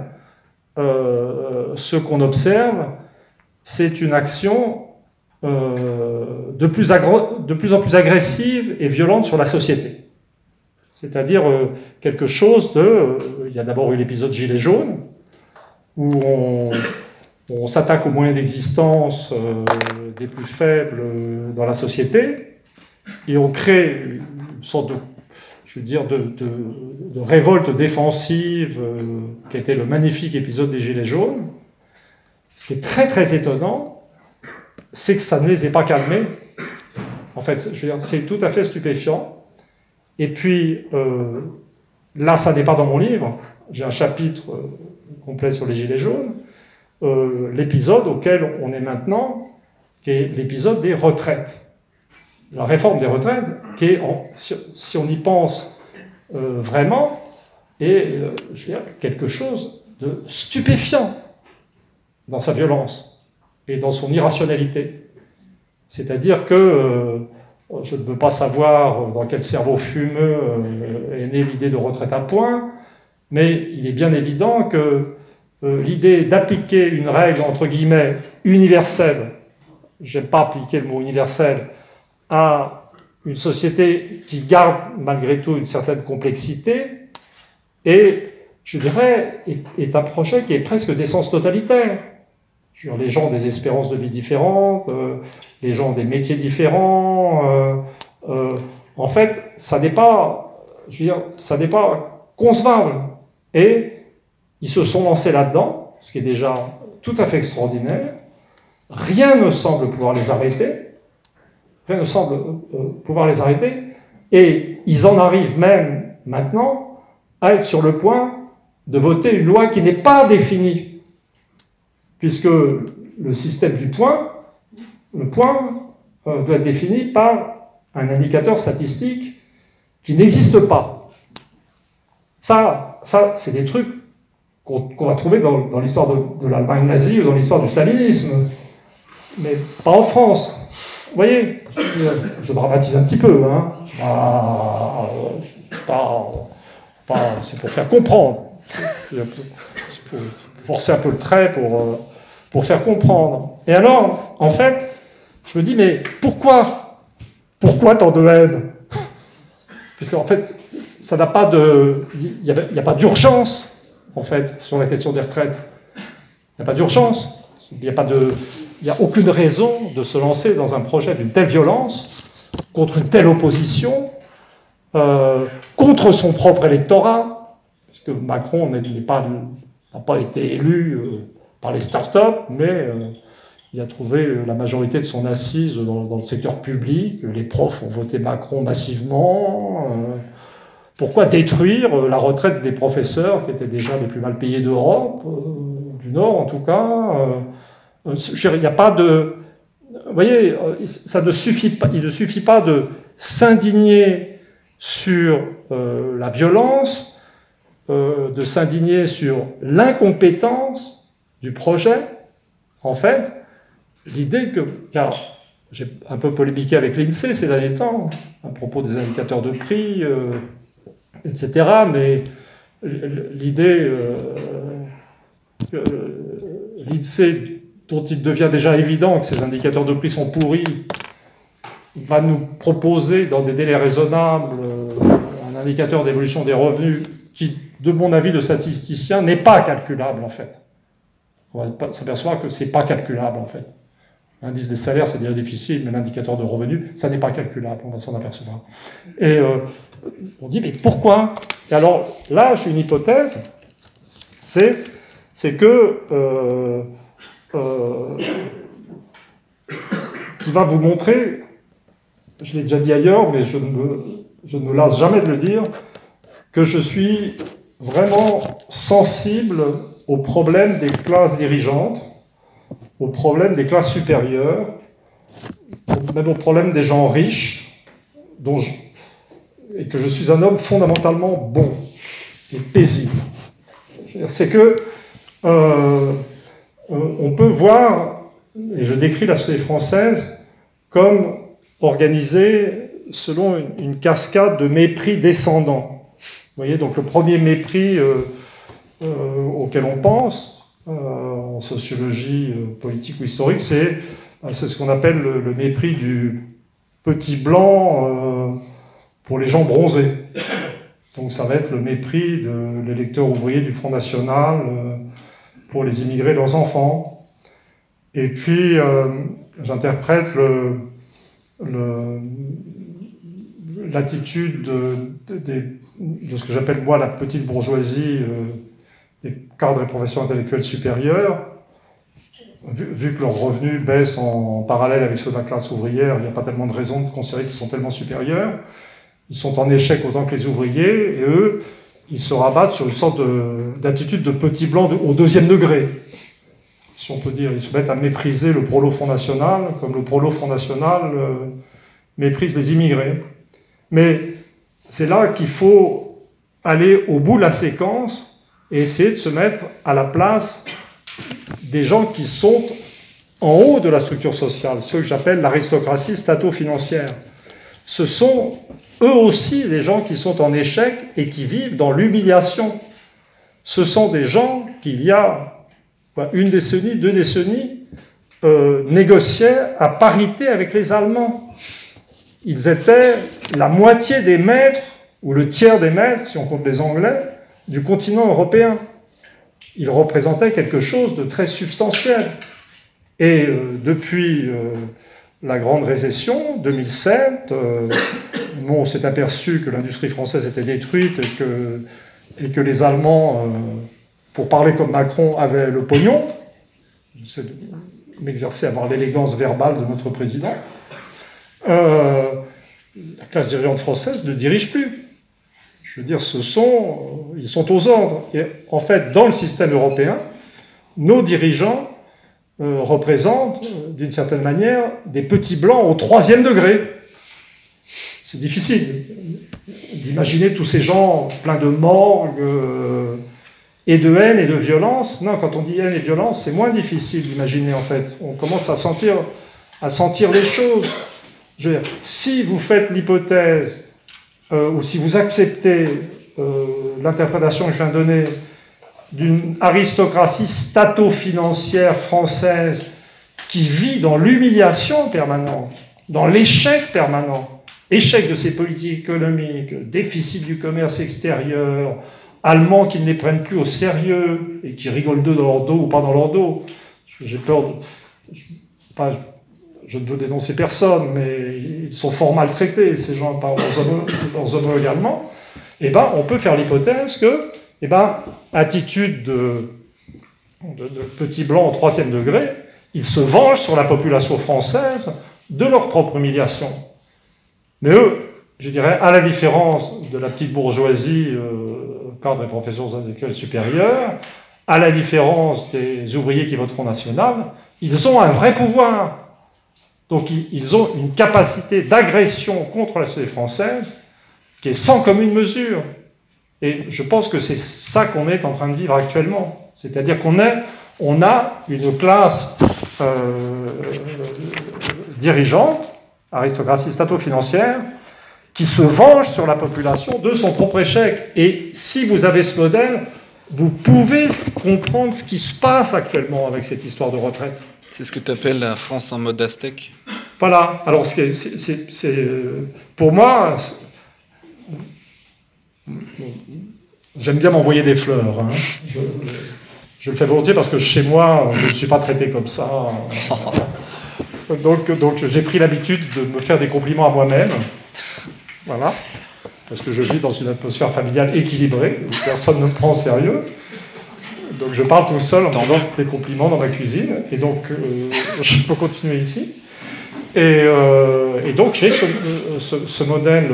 ce qu'on observe, c'est une action de plus en plus agressive et violente sur la société. C'est-à-dire quelque chose de... il y a d'abord eu l'épisode Gilets jaunes, où on s'attaque aux moyens d'existence des plus faibles dans la société, et on crée une sorte de, je veux dire, de révolte défensive, qui a été le magnifique épisode des Gilets jaunes. Ce qui est très très étonnant, c'est que ça ne les ait pas calmés. En fait, je veux dire, c'est tout à fait stupéfiant. Et puis, là, ça n'est pas dans mon livre. J'ai un chapitre complet sur les Gilets jaunes. L'épisode auquel on est maintenant, qui est l'épisode des retraites. La réforme des retraites, qui est, si on y pense vraiment, est je veux dire, quelque chose de stupéfiant dans sa violence et dans son irrationalité. C'est-à-dire que je ne veux pas savoir dans quel cerveau fumeux est née l'idée de retraite à points, mais il est bien évident que l'idée d'appliquer une règle, entre guillemets, universelle, j'aime pas appliquer le mot universel, à une société qui garde malgré tout une certaine complexité, et je dirais, est un projet qui est presque d'essence totalitaire. Les gens ont des espérances de vie différentes, les gens ont des métiers différents. En fait, ça n'est pas, je veux dire, ça n'est pas concevable. Et ils se sont lancés là-dedans, ce qui est déjà tout à fait extraordinaire. Rien ne semble pouvoir les arrêter. Rien ne semble pouvoir les arrêter. Et ils en arrivent même maintenant à être sur le point de voter une loi qui n'est pas définie. Puisque le système du point, le point doit être défini par un indicateur statistique qui n'existe pas. Ça c'est des trucs qu'on va trouver dans l'histoire de l'Allemagne nazie ou dans l'histoire du stalinisme, mais pas en France. Vous voyez, je dramatise un petit peu, hein. C'est pour faire comprendre. Il faut forcer un peu le trait pour faire comprendre. Et alors, en fait, je me dis, mais pourquoi tant de haine? Puisqu'en fait, ça n'a pas de... Il n'y a pas d'urgence, en fait, sur la question des retraites. Il n'y a pas d'urgence. Il n'y a pas de... il n'y a aucune raison de se lancer dans un projet d'une telle violence, contre une telle opposition, contre son propre électorat, puisque Macron n'a pas été élu par les startups, mais il a trouvé la majorité de son assise dans le secteur public. Les profs ont voté Macron massivement. Pourquoi détruire la retraite des professeurs, qui étaient déjà les plus mal payés d'Europe, du Nord en tout cas? Il n'y a pas de... Vous voyez, ça ne suffit pas, il ne suffit pas de s'indigner sur la violence, de s'indigner sur l'incompétence du projet. En fait, l'idée que... Car j'ai un peu polémiqué avec l'INSEE ces derniers temps, à propos des indicateurs de prix, etc. Mais l'idée que l'INSEE, dont il devient déjà évident que ces indicateurs de prix sont pourris, va nous proposer dans des délais raisonnables un indicateur d'évolution des revenus qui, de mon avis de statisticien, n'est pas calculable en fait. On va s'apercevoir que c'est pas calculable en fait. L'indice des salaires, c'est déjà difficile, mais l'indicateur de revenus, ça n'est pas calculable, on va s'en apercevoir. Et on dit, mais pourquoi? Et alors, là, j'ai une hypothèse, c'est que qui va vous montrer, je l'ai déjà dit ailleurs, mais je ne me lasse jamais de le dire, que je suis vraiment sensible au problème des classes dirigeantes, au problème des classes supérieures, même au problème des gens riches, et que je suis un homme fondamentalement bon et paisible. C'est que on peut voir, et je décris la société française comme organisée selon une cascade de mépris descendants. Vous voyez, donc le premier mépris auquel on pense, en sociologie politique ou historique, c'est ce qu'on appelle le mépris du petit blanc pour les gens bronzés. Donc ça va être le mépris de l'électeur ouvrier du Front National pour les immigrés et leurs enfants. Et puis j'interprète l'attitude de ce que j'appelle moi la petite bourgeoisie des cadres et professions intellectuelles supérieures, vu que leurs revenus baissent en parallèle avec ceux de la classe ouvrière, il n'y a pas tellement de raison de considérer qu'ils sont tellement supérieurs. Ils sont en échec autant que les ouvriers, et eux, ils se rabattent sur une sorte d'attitude de petit blanc au deuxième degré. Si on peut dire, ils se mettent à mépriser le prolo Front National, comme le prolo Front National méprise les immigrés. Mais c'est là qu'il faut aller au bout de la séquence et essayer de se mettre à la place des gens qui sont en haut de la structure sociale, ceux que j'appelle l'aristocratie stato-financière. Ce sont eux aussi des gens qui sont en échec et qui vivent dans l'humiliation. Ce sont des gens qui, il y a une décennie, 2 décennies, négociaient à parité avec les Allemands. Ils étaient la moitié des maîtres, ou le tiers des maîtres, si on compte les Anglais, du continent européen. Ils représentaient quelque chose de très substantiel. Et depuis la grande récession, 2007, on s'est aperçu que l'industrie française était détruite et que les Allemands, pour parler comme Macron, avaient le pognon. J'essaie de m'exercer à avoir l'élégance verbale de notre président. La classe dirigeante française ne dirige plus. Je veux dire, ils sont aux ordres. Et en fait, dans le système européen, nos dirigeants représentent, d'une certaine manière, des petits blancs au 3e degré. C'est difficile d'imaginer tous ces gens pleins de morgue et de haine et de violence. Non, quand on dit haine et violence, c'est moins difficile d'imaginer, en fait. On commence à sentir les choses. Je veux dire, si vous faites l'hypothèse, ou si vous acceptez l'interprétation que je viens de donner d'une aristocratie stato-financière française qui vit dans l'humiliation permanente, dans l'échec permanent, échec de ses politiques économiques, déficit du commerce extérieur, Allemands qui ne les prennent plus au sérieux et qui rigolent d'eux dans leur dos ou pas dans leur dos. J'ai peur je ne veux dénoncer personne, mais ils sont fort maltraités, ces gens, par leurs homologues allemands, eh ben, on peut faire l'hypothèse que, eh ben, attitude de petits blancs au 3e degré, ils se vengent sur la population française de leur propre humiliation. Mais eux, je dirais, à la différence de la petite bourgeoisie, cadre des professions intellectuelles supérieures, à la différence des ouvriers qui votent Front National, ils ont un vrai pouvoir. Donc ils ont une capacité d'agression contre la société française qui est sans commune mesure. Et je pense que c'est ça qu'on est en train de vivre actuellement. C'est-à-dire qu'on a une classe dirigeante, aristocratie stato-financière, qui se venge sur la population de son propre échec. Et si vous avez ce modèle, vous pouvez comprendre ce qui se passe actuellement avec cette histoire de retraite. C'est ce que tu appelles la France en mode aztèque. Voilà. Alors, pour moi, j'aime bien m'envoyer des fleurs. Hein. Je le fais volontiers parce que chez moi, je ne suis pas traité comme ça. Donc j'ai pris l'habitude de me faire des compliments à moi-même. Voilà. Parce que je vis dans une atmosphère familiale équilibrée, où personne ne me prend au sérieux. Donc je parle tout seul en faisant des compliments dans ma cuisine. Et donc, je peux continuer ici. Et donc j'ai ce modèle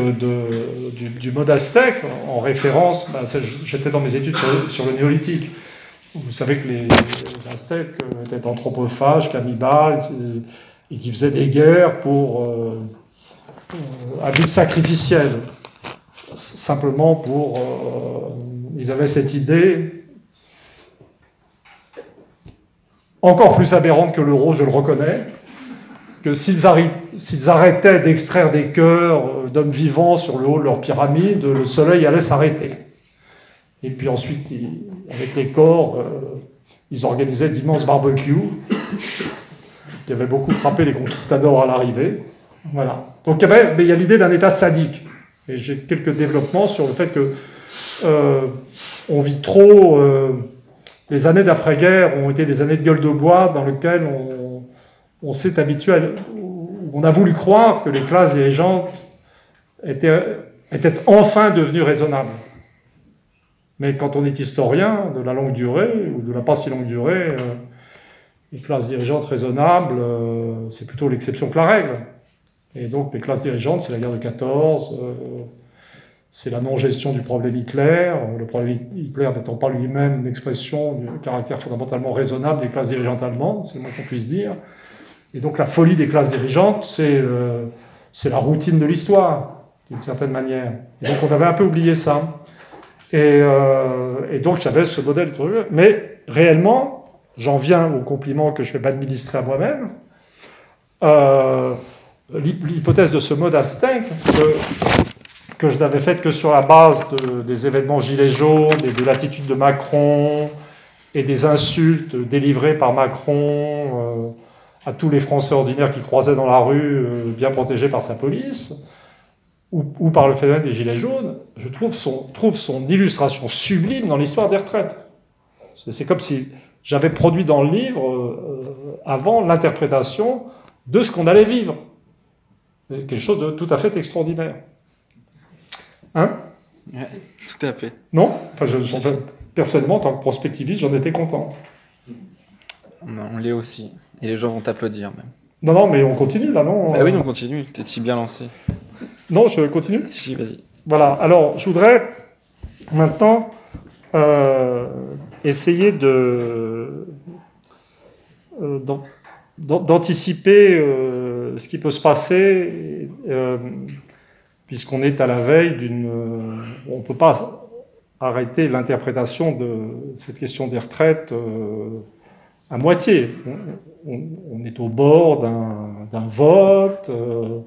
du mode aztèque en référence. J'étais dans mes études sur le néolithique. Vous savez que les Aztèques étaient anthropophages, cannibales, et qui faisaient des guerres à but sacrificiel. Simplement ils avaient cette idée, encore plus aberrante que l'euro, je le reconnais, que s'ils arrêtaient d'extraire des cœurs d'hommes vivants sur le haut de leur pyramide, le soleil allait s'arrêter. Et puis ensuite, avec les corps, ils organisaient d'immenses barbecues qui avaient beaucoup frappé les conquistadors à l'arrivée. Voilà. Donc il y a l'idée d'un État sadique. Et j'ai quelques développements sur le fait que on vit trop... les années d'après-guerre ont été des années de gueule de bois dans lesquelles on s'est habitué on a voulu croire que les classes dirigeantes étaient enfin devenues raisonnables. Mais quand on est historien de la longue durée, ou de la pas si longue durée, les classes dirigeantes raisonnables, c'est plutôt l'exception que la règle. Et donc les classes dirigeantes, c'est la guerre de 14, c'est la non-gestion du problème Hitler, le problème Hitler n'étant pas lui-même une expression du caractère fondamentalement raisonnable des classes dirigeantes allemandes, c'est le moins qu'on puisse dire. Et donc la folie des classes dirigeantes, c'est la routine de l'histoire, d'une certaine manière. Et donc on avait un peu oublié ça. Et donc j'avais ce modèle, mais réellement, j'en viens au compliment que je vais m'administrer à moi-même. L'hypothèse de ce mode aztèque que je n'avais faite que sur la base des événements gilets jaunes et de l'attitude de Macron et des insultes délivrées par Macron à tous les Français ordinaires qui croisaient dans la rue, bien protégés par sa police, ou par le phénomène des gilets jaunes, je trouve son illustration sublime dans l'histoire des retraites. C'est comme si j'avais produit dans le livre, avant, l'interprétation de ce qu'on allait vivre. Quelque chose de tout à fait extraordinaire. Hein? Ouais, tout à fait. Non? Enfin, personnellement, en tant que prospectiviste, j'en étais content. On l'est aussi. Et les gens vont t'applaudir, même. Non, mais on continue, là, non? Bah oui, on continue. T'es si bien lancé. Non, je continue? Si, vas-y. Voilà. Alors, je voudrais maintenant essayer d'anticiper ce qui peut se passer, puisqu'on est à la veille on ne peut pas arrêter l'interprétation de cette question des retraites à moitié. On est au bord d'un vote, nous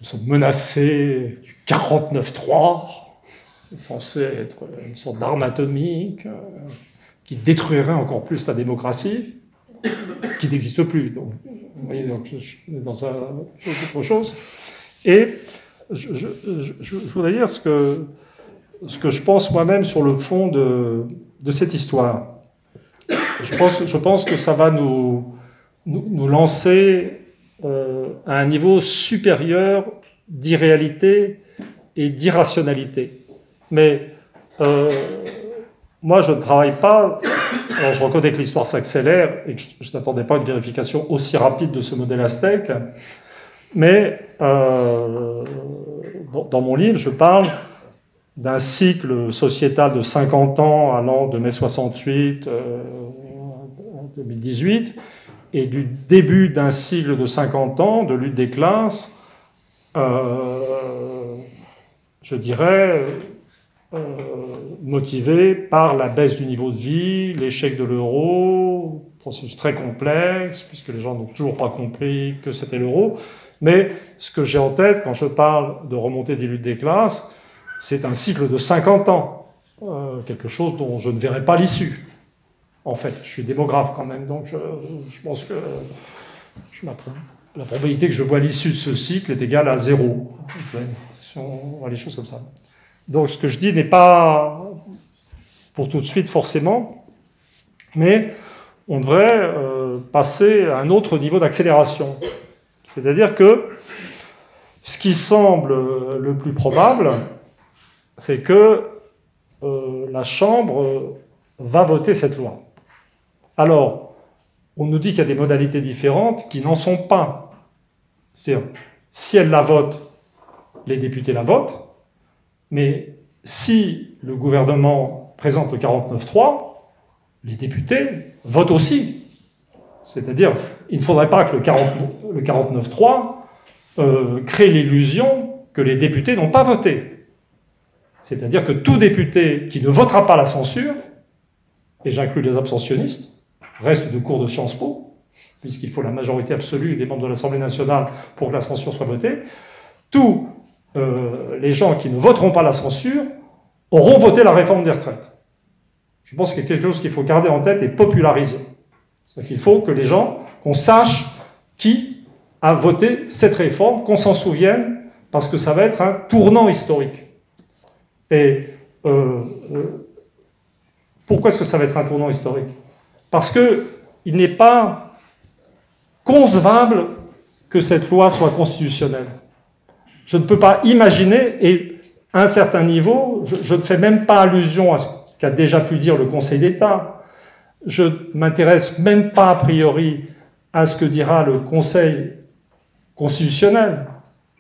sommes menacés du 49-3, censé être une sorte d'arme atomique qui détruirait encore plus la démocratie, qui n'existe plus. Donc, vous voyez, donc, je suis dans autre chose. Et je voudrais dire ce que je pense moi-même sur le fond de cette histoire. Je pense que ça va nous nous lancer à un niveau supérieur d'irréalité et d'irrationalité. Mais moi, je ne travaille pas. Alors, je reconnais que l'histoire s'accélère et que je n'attendais pas une vérification aussi rapide de ce modèle aztèque. Mais dans mon livre, je parle d'un cycle sociétal de 50 ans allant de mai 68 à 2018 et du début d'un cycle de 50 ans de lutte des classes, je dirais, motivé par la baisse du niveau de vie, l'échec de l'euro, processus très complexe, puisque les gens n'ont toujours pas compris que c'était l'euro. Mais ce que j'ai en tête quand je parle de remontée des luttes des classes, c'est un cycle de 50 ans, quelque chose dont je ne verrai pas l'issue. En fait, je suis démographe quand même, donc je pense que la probabilité que je vois l'issue de ce cycle est égale à 0. En fait, si on voit les choses comme ça. Donc ce que je dis n'est pas pour tout de suite forcément, mais on devrait passer à un autre niveau d'accélération. C'est-à-dire que ce qui semble le plus probable, c'est que la Chambre va voter cette loi. Alors, on nous dit qu'il y a des modalités différentes qui n'en sont pas. C'est-à-dire, si elle la vote, les députés la votent, mais si le gouvernement présente le 49.3, les députés votent aussi. C'est-à-dire, il ne faudrait pas que le 49.3 crée l'illusion que les députés n'ont pas voté. C'est-à-dire que tout député qui ne votera pas la censure, et j'inclus les abstentionnistes, reste de cours de Sciences Po, puisqu'il faut la majorité absolue des membres de l'Assemblée nationale pour que la censure soit votée, tous les gens qui ne voteront pas la censure auront voté la réforme des retraites. Je pense qu'il y a quelque chose qu'il faut garder en tête et populariser. C'est qu'il faut que les gens, qu'on sache qui a voté cette réforme, qu'on s'en souvienne, parce que ça va être un tournant historique. Et pourquoi est-ce que ça va être un tournant historique? Parce qu'il n'est pas concevable que cette loi soit constitutionnelle. Je ne peux pas imaginer, et à un certain niveau, je ne fais même pas allusion à ce qu'a déjà pu dire le Conseil d'État. Je ne m'intéresse même pas a priori à ce que dira le Conseil constitutionnel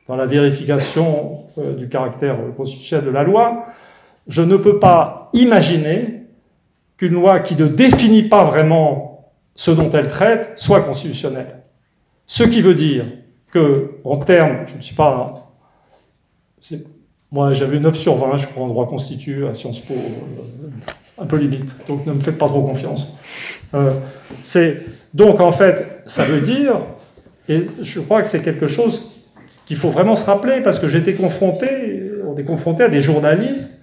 dans la vérification du caractère constitutionnel de la loi. Je ne peux pas imaginer qu'une loi qui ne définit pas vraiment ce dont elle traite soit constitutionnelle. Ce qui veut dire que, en termes, je ne suis pas... Moi, j'avais 9 sur 20, je crois, en droit constitu à Sciences Po, un peu limite, donc ne me faites pas trop confiance. Donc, en fait, ça veut dire, et je crois que c'est quelque chose qu'il faut vraiment se rappeler, parce que on est confronté à des journalistes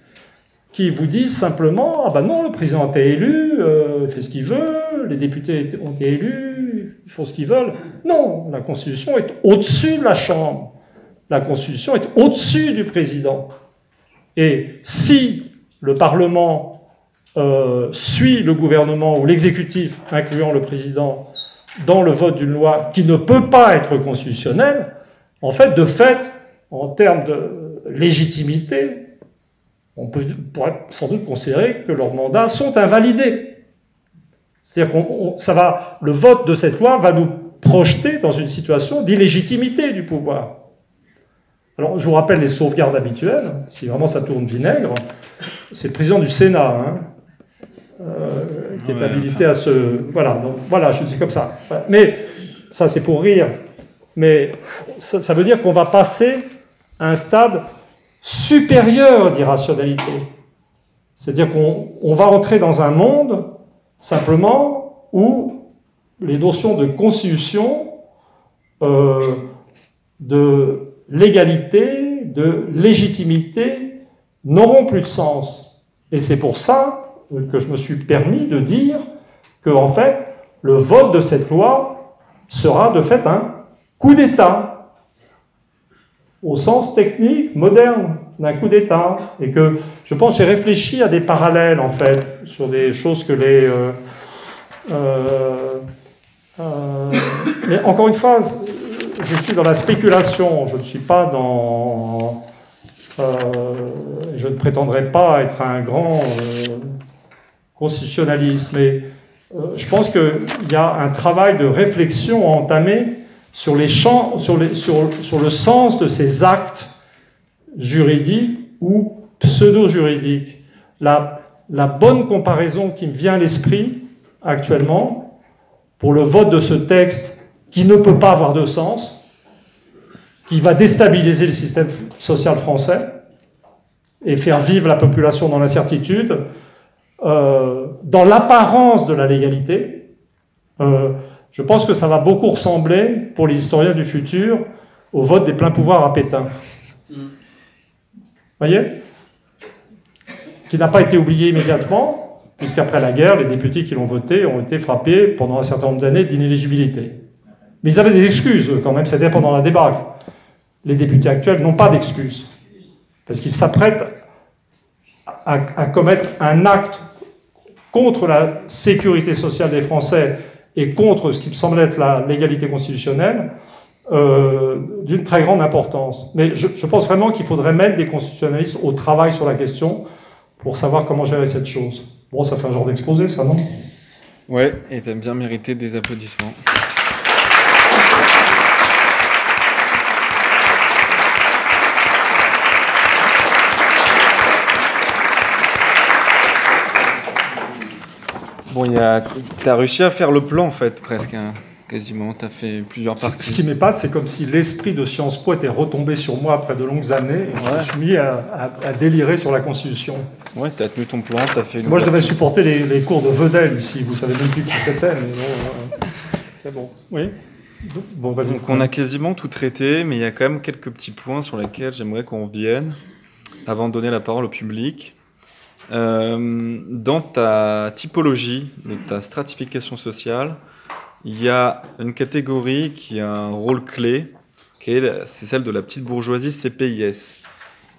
qui vous disent simplement « Ah ben non, le président a été élu, il fait ce qu'il veut, les députés ont été élus, ils font ce qu'ils veulent. » Non, la Constitution est au-dessus de la Chambre. La Constitution est au-dessus du président. Et si le Parlement suit le gouvernement ou l'exécutif, incluant le président, dans le vote d'une loi qui ne peut pas être constitutionnelle, en fait, en termes de légitimité, on pourrait sans doute considérer que leurs mandats sont invalidés. C'est-à-dire le vote de cette loi va nous projeter dans une situation d'illégitimité du pouvoir. Alors, je vous rappelle les sauvegardes habituelles, si vraiment ça tourne vinaigre, c'est le président du Sénat, qui est habilité à se... Voilà, donc voilà, je dis comme ça. Mais ça, c'est pour rire. Mais ça veut dire qu'on va passer à un stade supérieur d'irrationalité. C'est-à-dire qu'on va entrer dans un monde, simplement, où les notions de constitution, de légalité, de légitimité, n'auront plus de sens. Et c'est pour ça que je me suis permis de dire que, en fait, le vote de cette loi sera de fait un coup d'État, au sens technique, moderne, d'un coup d'État. Et que, je pense, j'ai réfléchi à des parallèles, en fait, sur des choses que Mais encore une fois, je suis dans la spéculation, je ne suis pas dans... je ne prétendrai pas être un grand constitutionnaliste, mais je pense qu'il y a un travail de réflexion à entamer sur les champs, sur le sens de ces actes juridiques ou pseudo-juridiques. La bonne comparaison qui me vient à l'esprit actuellement pour le vote de ce texte qui ne peut pas avoir de sens, qui va déstabiliser le système social français et faire vivre la population dans l'incertitude, dans l'apparence de la légalité, je pense que ça va beaucoup ressembler, pour les historiens du futur, au vote des pleins pouvoirs à Pétain. Vous voyez ? Qui n'a pas été oublié immédiatement, puisqu'après la guerre, les députés qui l'ont voté ont été frappés pendant un certain nombre d'années d'inéligibilité. Mais ils avaient des excuses, quand même, c'était pendant la débâcle. Les députés actuels n'ont pas d'excuses, parce qu'ils s'apprêtent à commettre un acte contre la sécurité sociale des Français et contre ce qui me semble être la légalité constitutionnelle, d'une très grande importance. Mais je pense vraiment qu'il faudrait mettre des constitutionnalistes au travail sur la question pour savoir comment gérer cette chose. Bon, ça fait un genre d'exposé, ça, non? Ouais, et t'as bien mérité des applaudissements. Bon, t'as réussi à faire le plan, en fait, presque, hein, quasiment. T'as fait plusieurs parties. Ce qui m'épate, c'est comme si l'esprit de Sciences Po était retombé sur moi après de longues années, et je me suis mis à délirer sur la Constitution. Ouais, t'as tenu ton plan, t'as fait... Moi, je devais supporter les cours de Vedel, ici. Vous savez même plus qui c'était, mais non... C'est bon. Oui. Bon, vas-y. Donc, on a quasiment tout traité, mais il y a quand même quelques petits points sur lesquels j'aimerais qu'on revienne, avant de donner la parole au public. Dans ta typologie de ta stratification sociale, il y a une catégorie qui a un rôle clé, c'est celle de la petite bourgeoisie CPIS.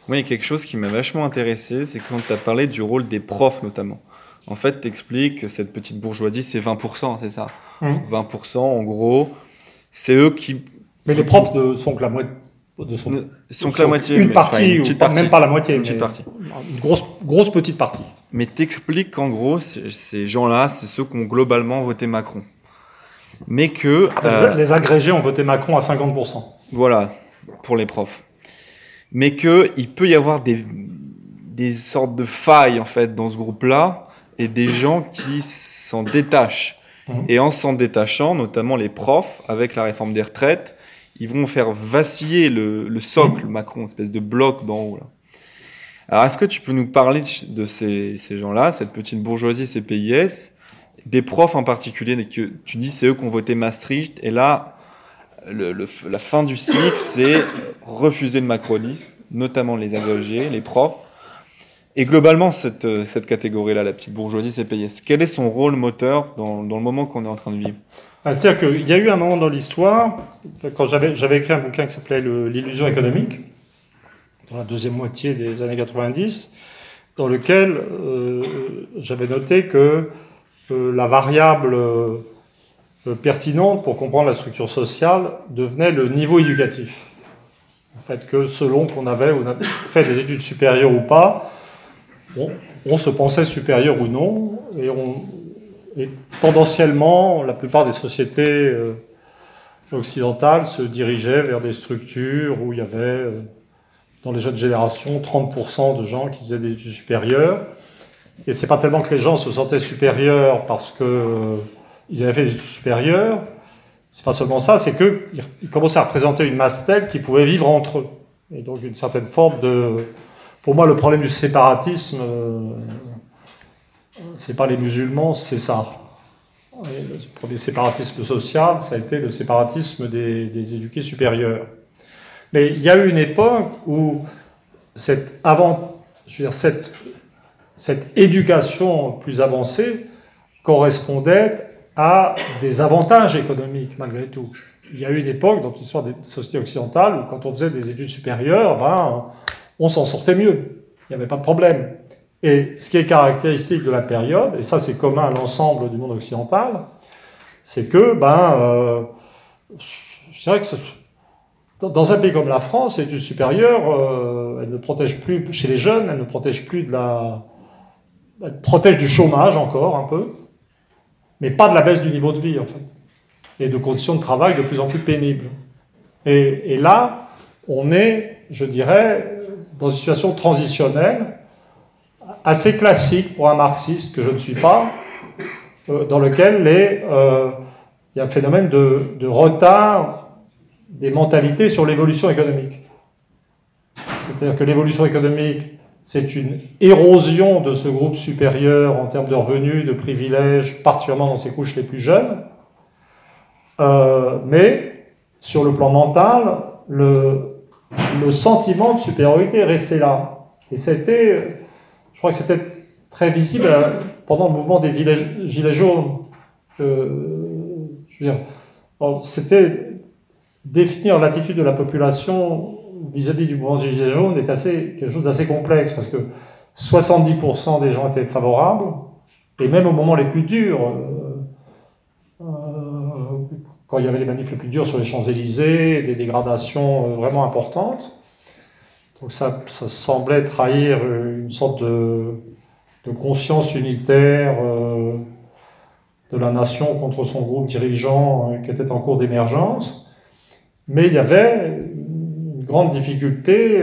Moi, il y a quelque chose qui m'a vachement intéressé, c'est quand tu as parlé du rôle des profs notamment. En fait, tu expliques que cette petite bourgeoisie, c'est 20%, c'est ça ? 20%, en gros, c'est eux qui... Mais les profs ne sont que la moitié. Sont que la moitié. Une partie, une ou partie, même pas la moitié, une petite partie. Une grosse petite partie. Mais t'expliques qu'en gros, ces gens-là, c'est ceux qui ont globalement voté Macron. Mais que... les agrégés ont voté Macron à 50%. Voilà, pour les profs. Mais qu'il peut y avoir des sortes de failles, en fait, dans ce groupe-là, et des gens qui s'en détachent. Et en s'en détachant, notamment les profs, avec la réforme des retraites, ils vont faire vaciller le socle Macron, une espèce de bloc d'en haut. Là. Alors, est-ce que tu peux nous parler de ces gens-là, cette petite bourgeoisie CPIS, des profs en particulier, que tu dis c'est eux qui ont voté Maastricht, et là, la fin du cycle, c'est refuser le macronisme, notamment les agrégés, les profs, et globalement, cette catégorie-là, la petite bourgeoisie CPIS, quel est son rôle moteur dans le moment qu'on est en train de vivre ? C'est-à-dire qu'il y a eu un moment dans l'histoire, quand j'avais écrit un bouquin qui s'appelait L'illusion économique, dans la deuxième moitié des années 90, dans lequel j'avais noté que la variable pertinente pour comprendre la structure sociale devenait le niveau éducatif. En fait, que selon qu'on avait fait des études supérieures ou pas, on se pensait supérieur ou non, et tendanciellement, la plupart des sociétés occidentales se dirigeaient vers des structures où il y avait, dans les jeunes générations, 30% de gens qui faisaient des études supérieures. Et c'est pas tellement que les gens se sentaient supérieurs parce qu'ils avaient fait des études supérieures, c'est pas seulement ça, c'est qu'ils commençaient à représenter une masse telle qu'ils pouvaient vivre entre eux. Et donc une certaine forme de... Pour moi, le problème du séparatisme... c'est pas les musulmans, c'est ça. Et le premier séparatisme social, ça a été le séparatisme des éduqués supérieurs. Mais il y a eu une époque où cette éducation plus avancée correspondait à des avantages économiques, malgré tout. Il y a eu une époque dans l'histoire des sociétés occidentales où quand on faisait des études supérieures, on s'en sortait mieux. Il n'y avait pas de problème. Et ce qui est caractéristique de la période, et ça c'est commun à l'ensemble du monde occidental, c'est que je dirais que dans un pays comme la France, l'étude supérieure, elle ne protège plus, chez les jeunes, elle ne protège plus elle protège du chômage encore un peu, mais pas de la baisse du niveau de vie en fait, et de conditions de travail de plus en plus pénibles. Et là, on est, je dirais, dans une situation transitionnelle, assez classique pour un marxiste que je ne suis pas, dans lequel il y a un phénomène de retard des mentalités sur l'évolution économique. C'est-à-dire que l'évolution économique, c'est une érosion de ce groupe supérieur en termes de revenus, de privilèges, particulièrement dans ses couches les plus jeunes. Mais sur le plan mental, le sentiment de supériorité est resté là. Et je crois que c'était très visible pendant le mouvement des Gilets jaunes. Je veux dire, c'était définir l'attitude de la population vis-à-vis du mouvement des Gilets jaunes est quelque chose d'assez complexe, parce que 70% des gens étaient favorables, et même au moment les plus durs, quand il y avait les manifs les plus durs sur les Champs-Élysées, des dégradations vraiment importantes. Donc ça semblait trahir une sorte de conscience unitaire de la nation contre son groupe dirigeant qui était en cours d'émergence. Mais il y avait une grande difficulté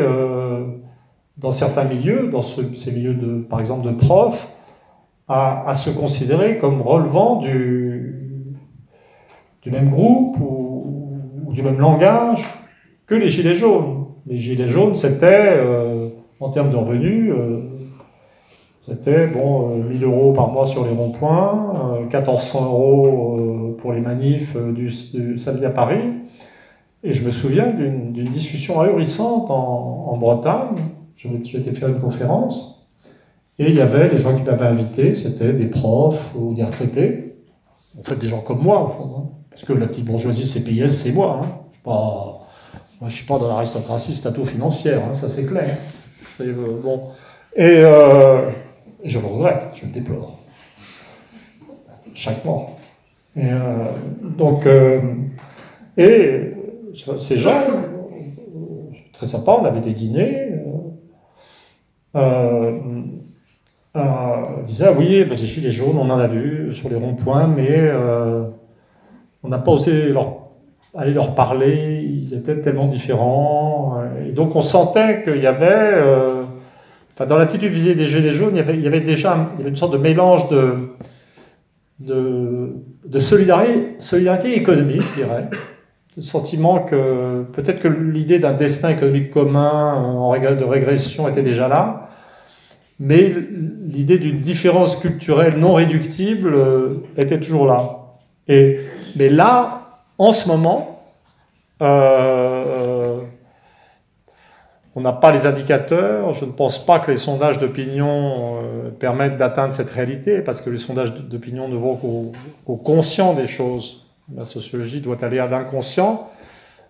dans certains milieux, dans ces milieux par exemple de profs, à se considérer comme relevant du même groupe ou du même langage que les Gilets jaunes. Les Gilets jaunes, c'était, en termes de revenus, c'était 1000 € par mois sur les ronds-points, 1400 € pour les manifs du samedi à Paris. Et je me souviens d'une discussion ahurissante en Bretagne. J'étais faire une conférence, et il y avait les gens qui m'avaient invité, c'était des profs ou des retraités, en fait des gens comme moi, au fond, hein. Parce que la petite bourgeoisie CPIS, c'est moi. Hein. Moi, je suis pas dans l'aristocratie stato-financière, hein, ça c'est clair. Bon. Et je le regrette, je le déplore. Chaque mois. Et ces gens, très sympa, on avait des dîners, disaient, ah oui, les Gilets jaunes, on en a vu sur les ronds-points, mais on n'a pas osé aller leur parler, ils étaient tellement différents. Et donc on sentait qu'il y avait, dans l'attitude visée des Gilets jaunes, il y avait déjà une sorte de mélange de solidarité économique, je dirais. Le sentiment que peut-être que l'idée d'un destin économique commun de régression était déjà là, mais l'idée d'une différence culturelle non réductible était toujours là. Mais là, en ce moment, on n'a pas les indicateurs. Je ne pense pas que les sondages d'opinion permettent d'atteindre cette réalité, parce que les sondages d'opinion ne vont qu'au conscient des choses. La sociologie doit aller à l'inconscient.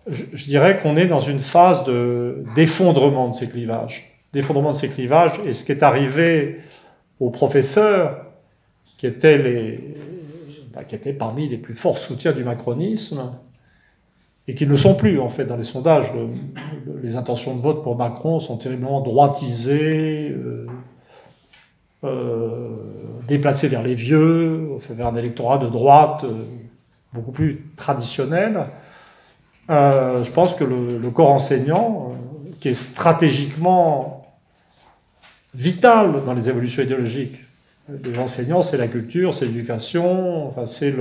Je dirais qu'on est dans une phase d'effondrement de ces clivages. D'effondrement de ces clivages. Et ce qui est arrivé aux professeurs, qui étaient parmi les plus forts soutiens du macronisme, et qui ne le sont plus, en fait, dans les sondages. Les intentions de vote pour Macron sont terriblement droitisées, déplacées vers les vieux, vers un électorat de droite beaucoup plus traditionnel. Je pense que le corps enseignant, qui est stratégiquement vital dans les évolutions idéologiques, les enseignants, c'est la culture, c'est l'éducation, enfin, c'est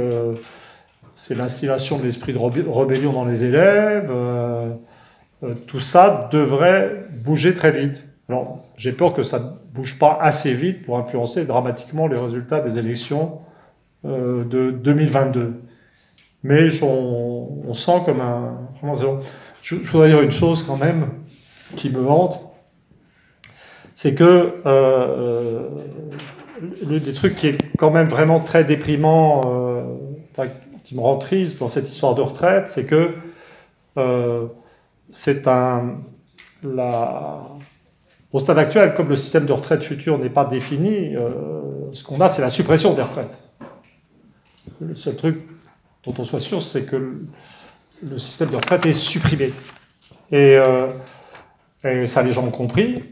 l'instillation de l'esprit de rébellion dans les élèves. Tout ça devrait bouger très vite. Alors, j'ai peur que ça ne bouge pas assez vite pour influencer dramatiquement les résultats des élections de 2022. Mais on sent comme un... Je voudrais dire une chose quand même qui me hante, c'est que l'un des trucs qui est quand même vraiment très déprimant, qui me rend triste dans cette histoire de retraite, c'est que au stade actuel, comme le système de retraite futur n'est pas défini, ce qu'on a, c'est la suppression des retraites. Le seul truc dont on soit sûr, c'est que le système de retraite est supprimé. Et ça, les gens ont compris.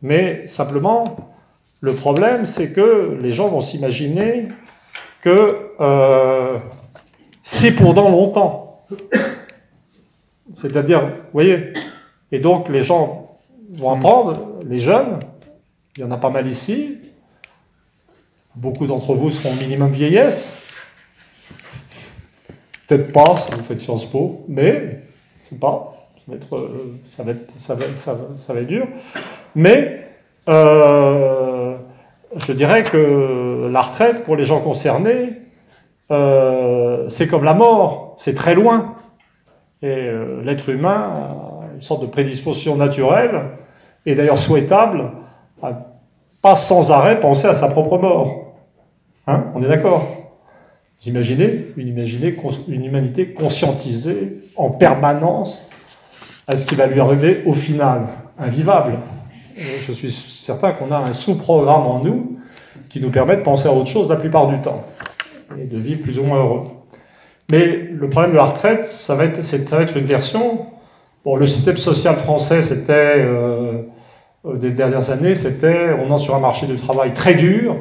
Mais simplement, le problème, c'est que les gens vont s'imaginer que c'est pour dans longtemps. C'est-à-dire, vous voyez, et donc les gens vont apprendre, les jeunes, il y en a pas mal ici, beaucoup d'entre vous seront au minimum vieillesse, peut-être pas si vous faites Sciences Po, mais c'est pas, ça va être dur, mais je dirais que la retraite pour les gens concernés, c'est comme la mort, c'est très loin. Et l'être humain a une sorte de prédisposition naturelle, et d'ailleurs souhaitable, à pas sans arrêt penser à sa propre mort. Hein? On est d'accord? Vous imaginez une humanité conscientisée en permanence à ce qui va lui arriver au final, invivable. Je suis certain qu'on a un sous-programme en nous qui nous permet de penser à autre chose la plupart du temps, et de vivre plus ou moins heureux. Mais le problème de la retraite, ça va être une version. Bon, le système social français, c'était, des dernières années, on entre sur un marché du travail très dur,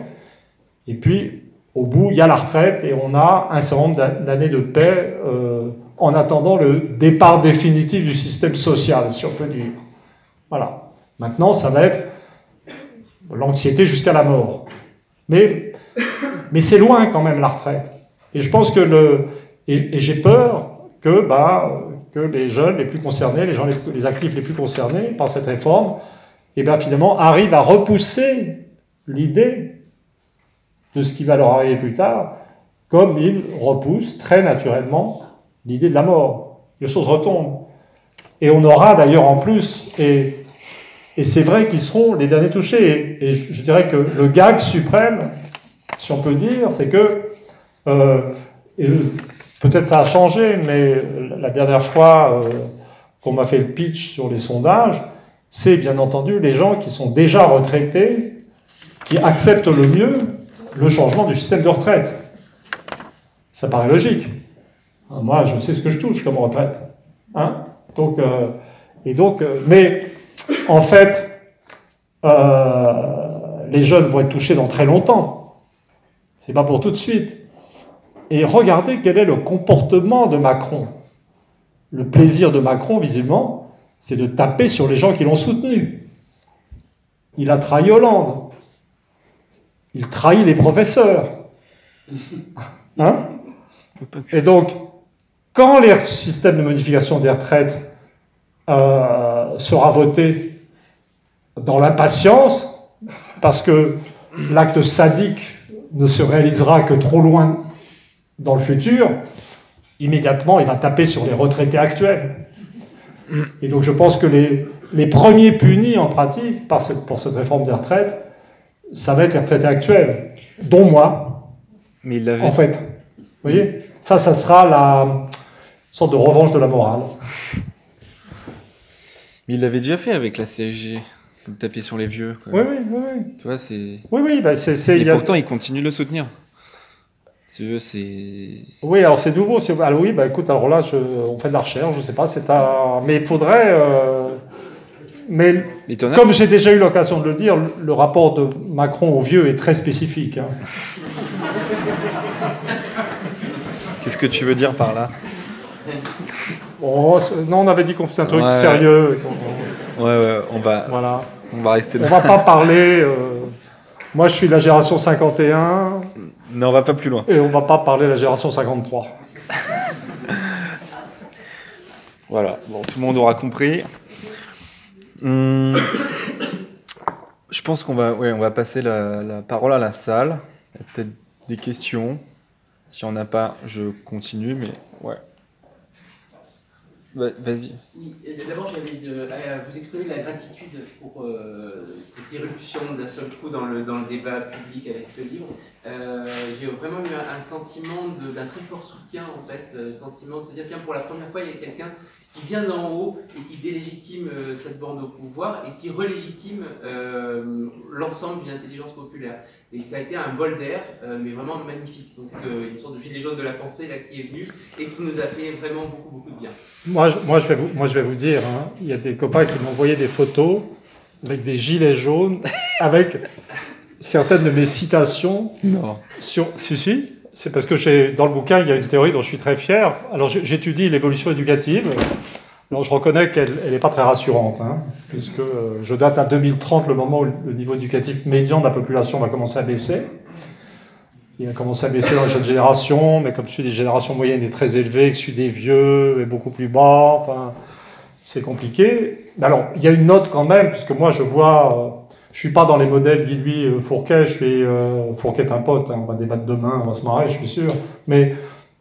et puis, au bout, il y a la retraite, et on a un certain nombre d'années de paix en attendant le départ définitif du système social, si on peut dire. Voilà. Maintenant, ça va être l'anxiété jusqu'à la mort. Mais c'est loin quand même, la retraite. Et je pense que et j'ai peur que les jeunes les plus concernés, les actifs les plus concernés par cette réforme, finalement arrivent à repousser l'idée de ce qui va leur arriver plus tard, comme ils repoussent très naturellement l'idée de la mort. Les choses retombent. Et on aura d'ailleurs en plus, et c'est vrai qu'ils seront les derniers touchés. Et je dirais que le gag suprême, si on peut dire, c'est que peut-être ça a changé, mais la dernière fois qu'on m'a fait le pitch sur les sondages, c'est bien entendu les gens qui sont déjà retraités, qui acceptent le mieux le changement du système de retraite. Ça paraît logique. Moi, je sais ce que je touche comme retraite. Hein? Mais en fait, les jeunes vont être touchés dans très longtemps. C'est pas pour tout de suite. Et regardez quel est le comportement de Macron. Le plaisir de Macron, visiblement, c'est de taper sur les gens qui l'ont soutenu. Il a trahi Hollande. Il trahit les professeurs. Hein? Et donc, quand le système de modification des retraites sera voté dans l'impatience, parce que l'acte sadique ne se réalisera que trop loin dans le futur, immédiatement, il va taper sur les retraités actuels. Et donc, je pense que les premiers punis, en pratique, pour cette réforme des retraites, ça va être les retraités actuels, dont moi, mais il l'avait... en fait. Vous voyez? Ça sera la sorte de revanche de la morale. Mais il l'avait déjà fait avec la CSG, de taper sur les vieux. Quoi. Oui. Tu vois, c'est... Oui, Et pourtant, il continue de le soutenir. Oui, alors c'est nouveau. Alors oui, écoute, alors là, on fait de la recherche, je sais pas, mais il faudrait... Mais comme j'ai déjà eu l'occasion de le dire, le rapport de Macron aux vieux est très spécifique. Hein. Qu'est-ce que tu veux dire par là? Non, on avait dit qu'on faisait un truc sérieux. Ouais, on va rester là. On va pas parler... Moi, je suis de la génération 51. Non, on va pas plus loin. Et on va pas parler de la génération 53. Voilà, bon, tout le monde aura compris. Je pense qu'on va passer la parole à la salle. Il y a peut-être des questions. Si on n'a pas, je continue, mais ouais. Vas-y. Oui, d'abord, j'avais vous exprimer la gratitude pour cette éruption d'un seul coup dans le débat public avec ce livre. J'ai vraiment eu un sentiment d'un très fort soutien, en fait, le sentiment de se dire, tiens, pour la première fois, il y a quelqu'un qui vient d'en haut et qui délégitime cette bande au pouvoir et qui relégitime l'ensemble d'une intelligence populaire. Et ça a été un bol d'air, mais vraiment magnifique. Donc il y a une sorte de gilet jaune de la pensée là qui est venu et qui nous a fait vraiment beaucoup de bien. Moi, je vais vous dire, hein, il y a des copains qui m'ont envoyé des photos avec des gilets jaunes, avec certaines de mes citations. Non. Si, c'est parce que dans le bouquin, il y a une théorie dont je suis très fier. Alors, j'étudie l'évolution éducative. Alors, je reconnais qu'elle n'est pas très rassurante, hein, puisque je date à 2030, le moment où le niveau éducatif médian de la population va commencer à baisser. Il a commencé à baisser dans les jeunes générations, mais comme celui des générations moyennes est très élevé, que celui des vieux est beaucoup plus bas, enfin, c'est compliqué. Alors, il y a une note quand même, puisque moi, je vois... je suis pas dans les modèles Guilluy, Fourquet, Fourquet est un pote, hein, on va débattre demain, on va se marrer, je suis sûr, mais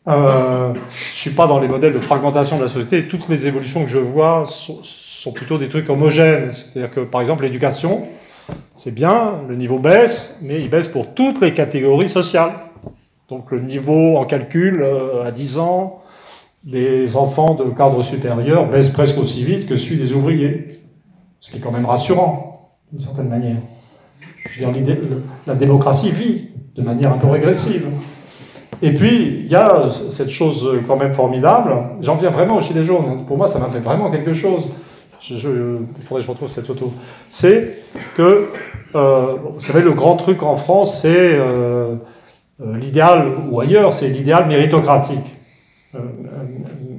je suis pas dans les modèles de fragmentation de la société. Toutes les évolutions que je vois sont plutôt des trucs homogènes, c'est-à-dire que, par exemple, l'éducation, c'est bien, le niveau baisse, mais il baisse pour toutes les catégories sociales. Donc le niveau en calcul, à 10 ans, des enfants de cadre supérieur baisse presque aussi vite que celui des ouvriers, ce qui est quand même rassurant, d'une certaine manière. Je veux dire, la démocratie vit de manière un peu régressive. Et puis, il y a cette chose quand même formidable, j'en viens vraiment aux gilets jaunes, pour moi ça m'a fait vraiment quelque chose, il faudrait que je retrouve cette photo, c'est que, vous savez, le grand truc en France, c'est l'idéal, ou ailleurs, c'est l'idéal méritocratique.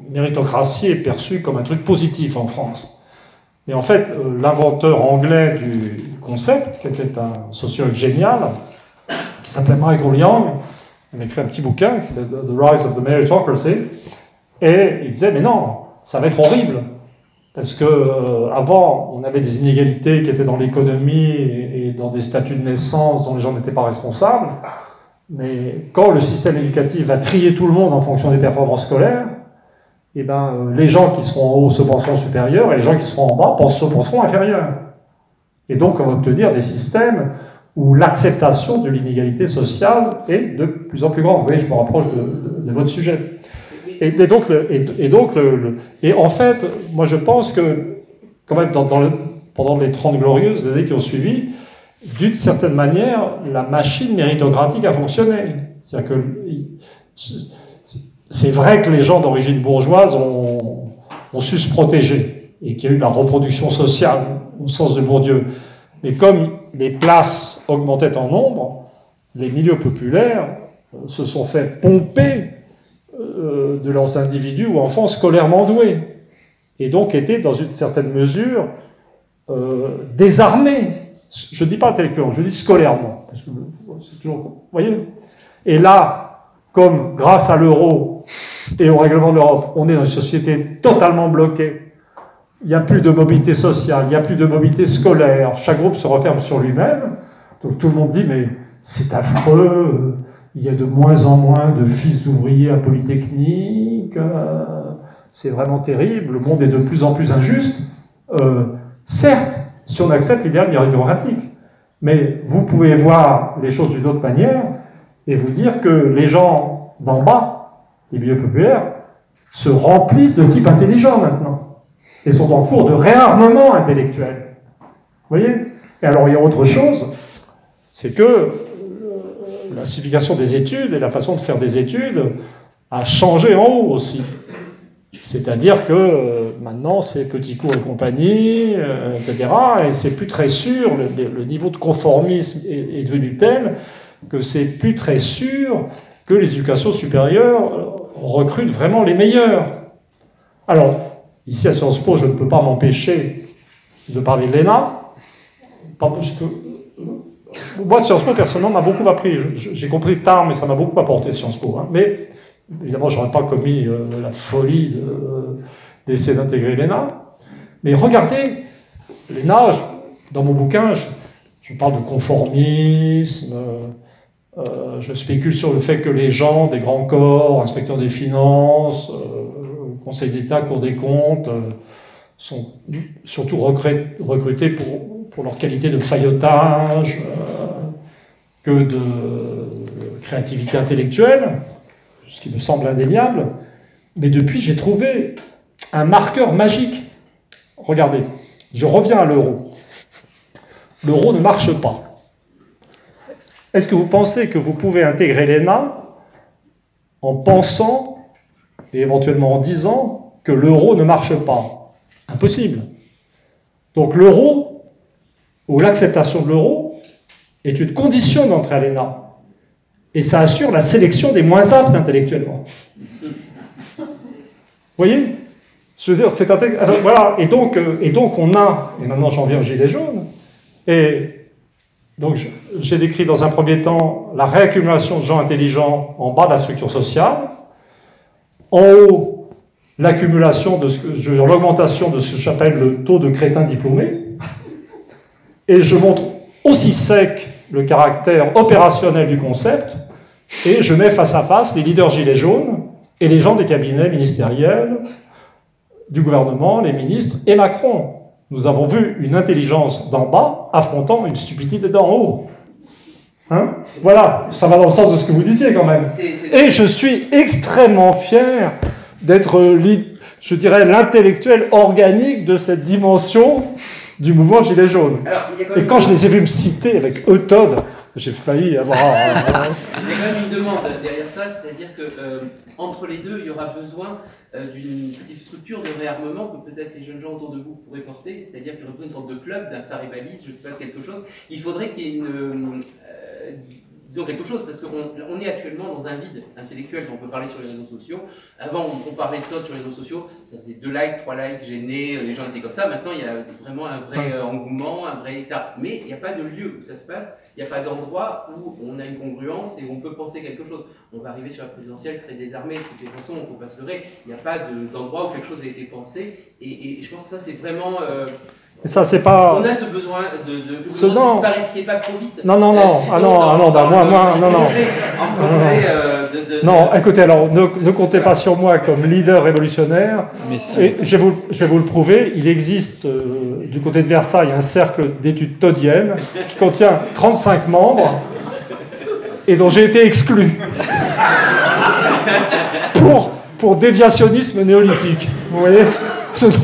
Méritocratie est perçue comme un truc positif en France. Et en fait, l'inventeur anglais du concept, qui était un sociologue génial, qui s'appelait Michael Young, il a écrit un petit bouquin qui s'appelle The Rise of the Meritocracy, et il disait, mais non, ça va être horrible, parce que avant, on avait des inégalités qui étaient dans l'économie et dans des statuts de naissance dont les gens n'étaient pas responsables, mais quand le système éducatif va trier tout le monde en fonction des performances scolaires, eh ben, les gens qui seront en haut se penseront supérieurs et les gens qui seront en bas se penseront inférieurs. Et donc, on va obtenir des systèmes où l'acceptation de l'inégalité sociale est de plus en plus grande. Vous voyez, je me rapproche de votre sujet. Et en fait, moi je pense que, quand même, pendant les 30 glorieuses années qui ont suivi, d'une certaine manière, la machine méritocratique a fonctionné. C'est-à-dire que c'est vrai que les gens d'origine bourgeoise ont su se protéger et qu'il y a eu de la reproduction sociale au sens de Bourdieu. Mais comme les places augmentaient en nombre, les milieux populaires se sont fait pomper de leurs individus ou enfants scolairement doués et donc étaient dans une certaine mesure désarmés. Je ne dis pas intellectuellement, je dis scolairement. Parce que c'est toujours, vous voyez. Et là, comme grâce à l'euro et au règlement de l'Europe, on est dans une société totalement bloquée, il n'y a plus de mobilité sociale, il n'y a plus de mobilité scolaire, chaque groupe se referme sur lui-même, donc tout le monde dit, mais c'est affreux, il y a de moins en moins de fils d'ouvriers à Polytechnique, c'est vraiment terrible, le monde est de plus en plus injuste. Certes, si on accepte l'idéal méritocratique, mais vous pouvez voir les choses d'une autre manière et vous dire que les gens d'en bas, les milieux populaires, se remplissent de types intelligents maintenant et sont en cours de réarmement intellectuel. Vous voyez? Et alors il y a autre chose, c'est que la civilisation des études et la façon de faire des études a changé en haut aussi. C'est-à-dire que maintenant, c'est petits cours et compagnie, etc. Et c'est plus très sûr, le niveau de conformisme est devenu tel que c'est plus très sûr que les éducations supérieures recrutent vraiment les meilleurs. Alors, ici à Sciences Po, je ne peux pas m'empêcher de parler de l'ENA. Moi, Sciences Po, personnellement, m'a beaucoup appris. J'ai compris tard, mais ça m'a beaucoup apporté, Sciences Po. Hein. Mais évidemment, je n'aurais pas commis la folie d'essayer d'intégrer l'ENA. Mais regardez, l'ENA, dans mon bouquin, je parle de conformisme, je spécule sur le fait que les gens des grands corps, inspecteurs des finances, Conseil d'État, Cour des comptes, sont surtout recrutés pour leur qualité de faillotage que de créativité intellectuelle, ce qui me semble indéniable. Mais depuis, j'ai trouvé un marqueur magique. Regardez, je reviens à l'euro. L'euro ne marche pas. Est-ce que vous pensez que vous pouvez intégrer l'ENA en pensant, et éventuellement en disant, que l'euro ne marche pas? Impossible. Donc l'euro, ou l'acceptation de l'euro, est une condition d'entrée à l'ENA. Et ça assure la sélection des moins aptes intellectuellement. Vous voyez? Je veux dire, c'est alors, voilà. Et donc on a, et maintenant j'en viens aux gilets jaunes, et donc j'ai décrit dans un premier temps la réaccumulation de gens intelligents en bas de la structure sociale, en haut l'accumulation l'augmentation de ce que j'appelle le taux de crétins diplômés, et je montre aussi sec le caractère opérationnel du concept, et je mets face à face les leaders gilets jaunes et les gens des cabinets ministériels, du gouvernement, les ministres et Macron. Nous avons vu une intelligence d'en bas affrontant une stupidité d'en haut. Hein? Voilà, ça va dans le sens de ce que vous disiez quand même. Et je suis extrêmement fier d'être, je dirais, l'intellectuel organique de cette dimension du mouvement Gilets jaunes. Et quand je les ai vus me citer avec Eutode, j'ai failli avoir... Il y a quand même une demande derrière ça, c'est-à-dire que entre les deux, il y aura besoin d'une petite structure de réarmement que peut-être les jeunes gens autour de vous pourraient porter, c'est-à-dire qu'il y aurait besoin d'une sorte de club, d'un phare et balise, je ne sais pas, quelque chose. Il faudrait qu'il y ait disons quelque chose, parce qu'on est actuellement dans un vide intellectuel, on peut parler sur les réseaux sociaux. Avant, on parlait de Todd sur les réseaux sociaux, ça faisait 2 likes, 3 likes, gênés, les gens étaient comme ça. Maintenant, il y a vraiment un vrai engouement, un vrai... etc. Mais il n'y a pas de lieu où ça se passe, il n'y a pas d'endroit où on a une congruence et où on peut penser quelque chose. On va arriver sur la présidentielle très désarmé, de toutes les façons, on ne peut pas se leurrer. Il n'y a pas d'endroit où quelque chose a été pensé, et je pense que ça, c'est vraiment... Et ça, c'est pas... On a ce besoin de ce non. Disparaîtriez pas trop vite. Non. Non, écoutez, alors, ne comptez pas sur moi comme leader révolutionnaire. Mais si. Et je vais vous le prouver. Il existe, du côté de Versailles, un cercle d'études todiennes qui contient 35 membres et dont j'ai été exclu. Pour déviationnisme néolithique. Vous voyez?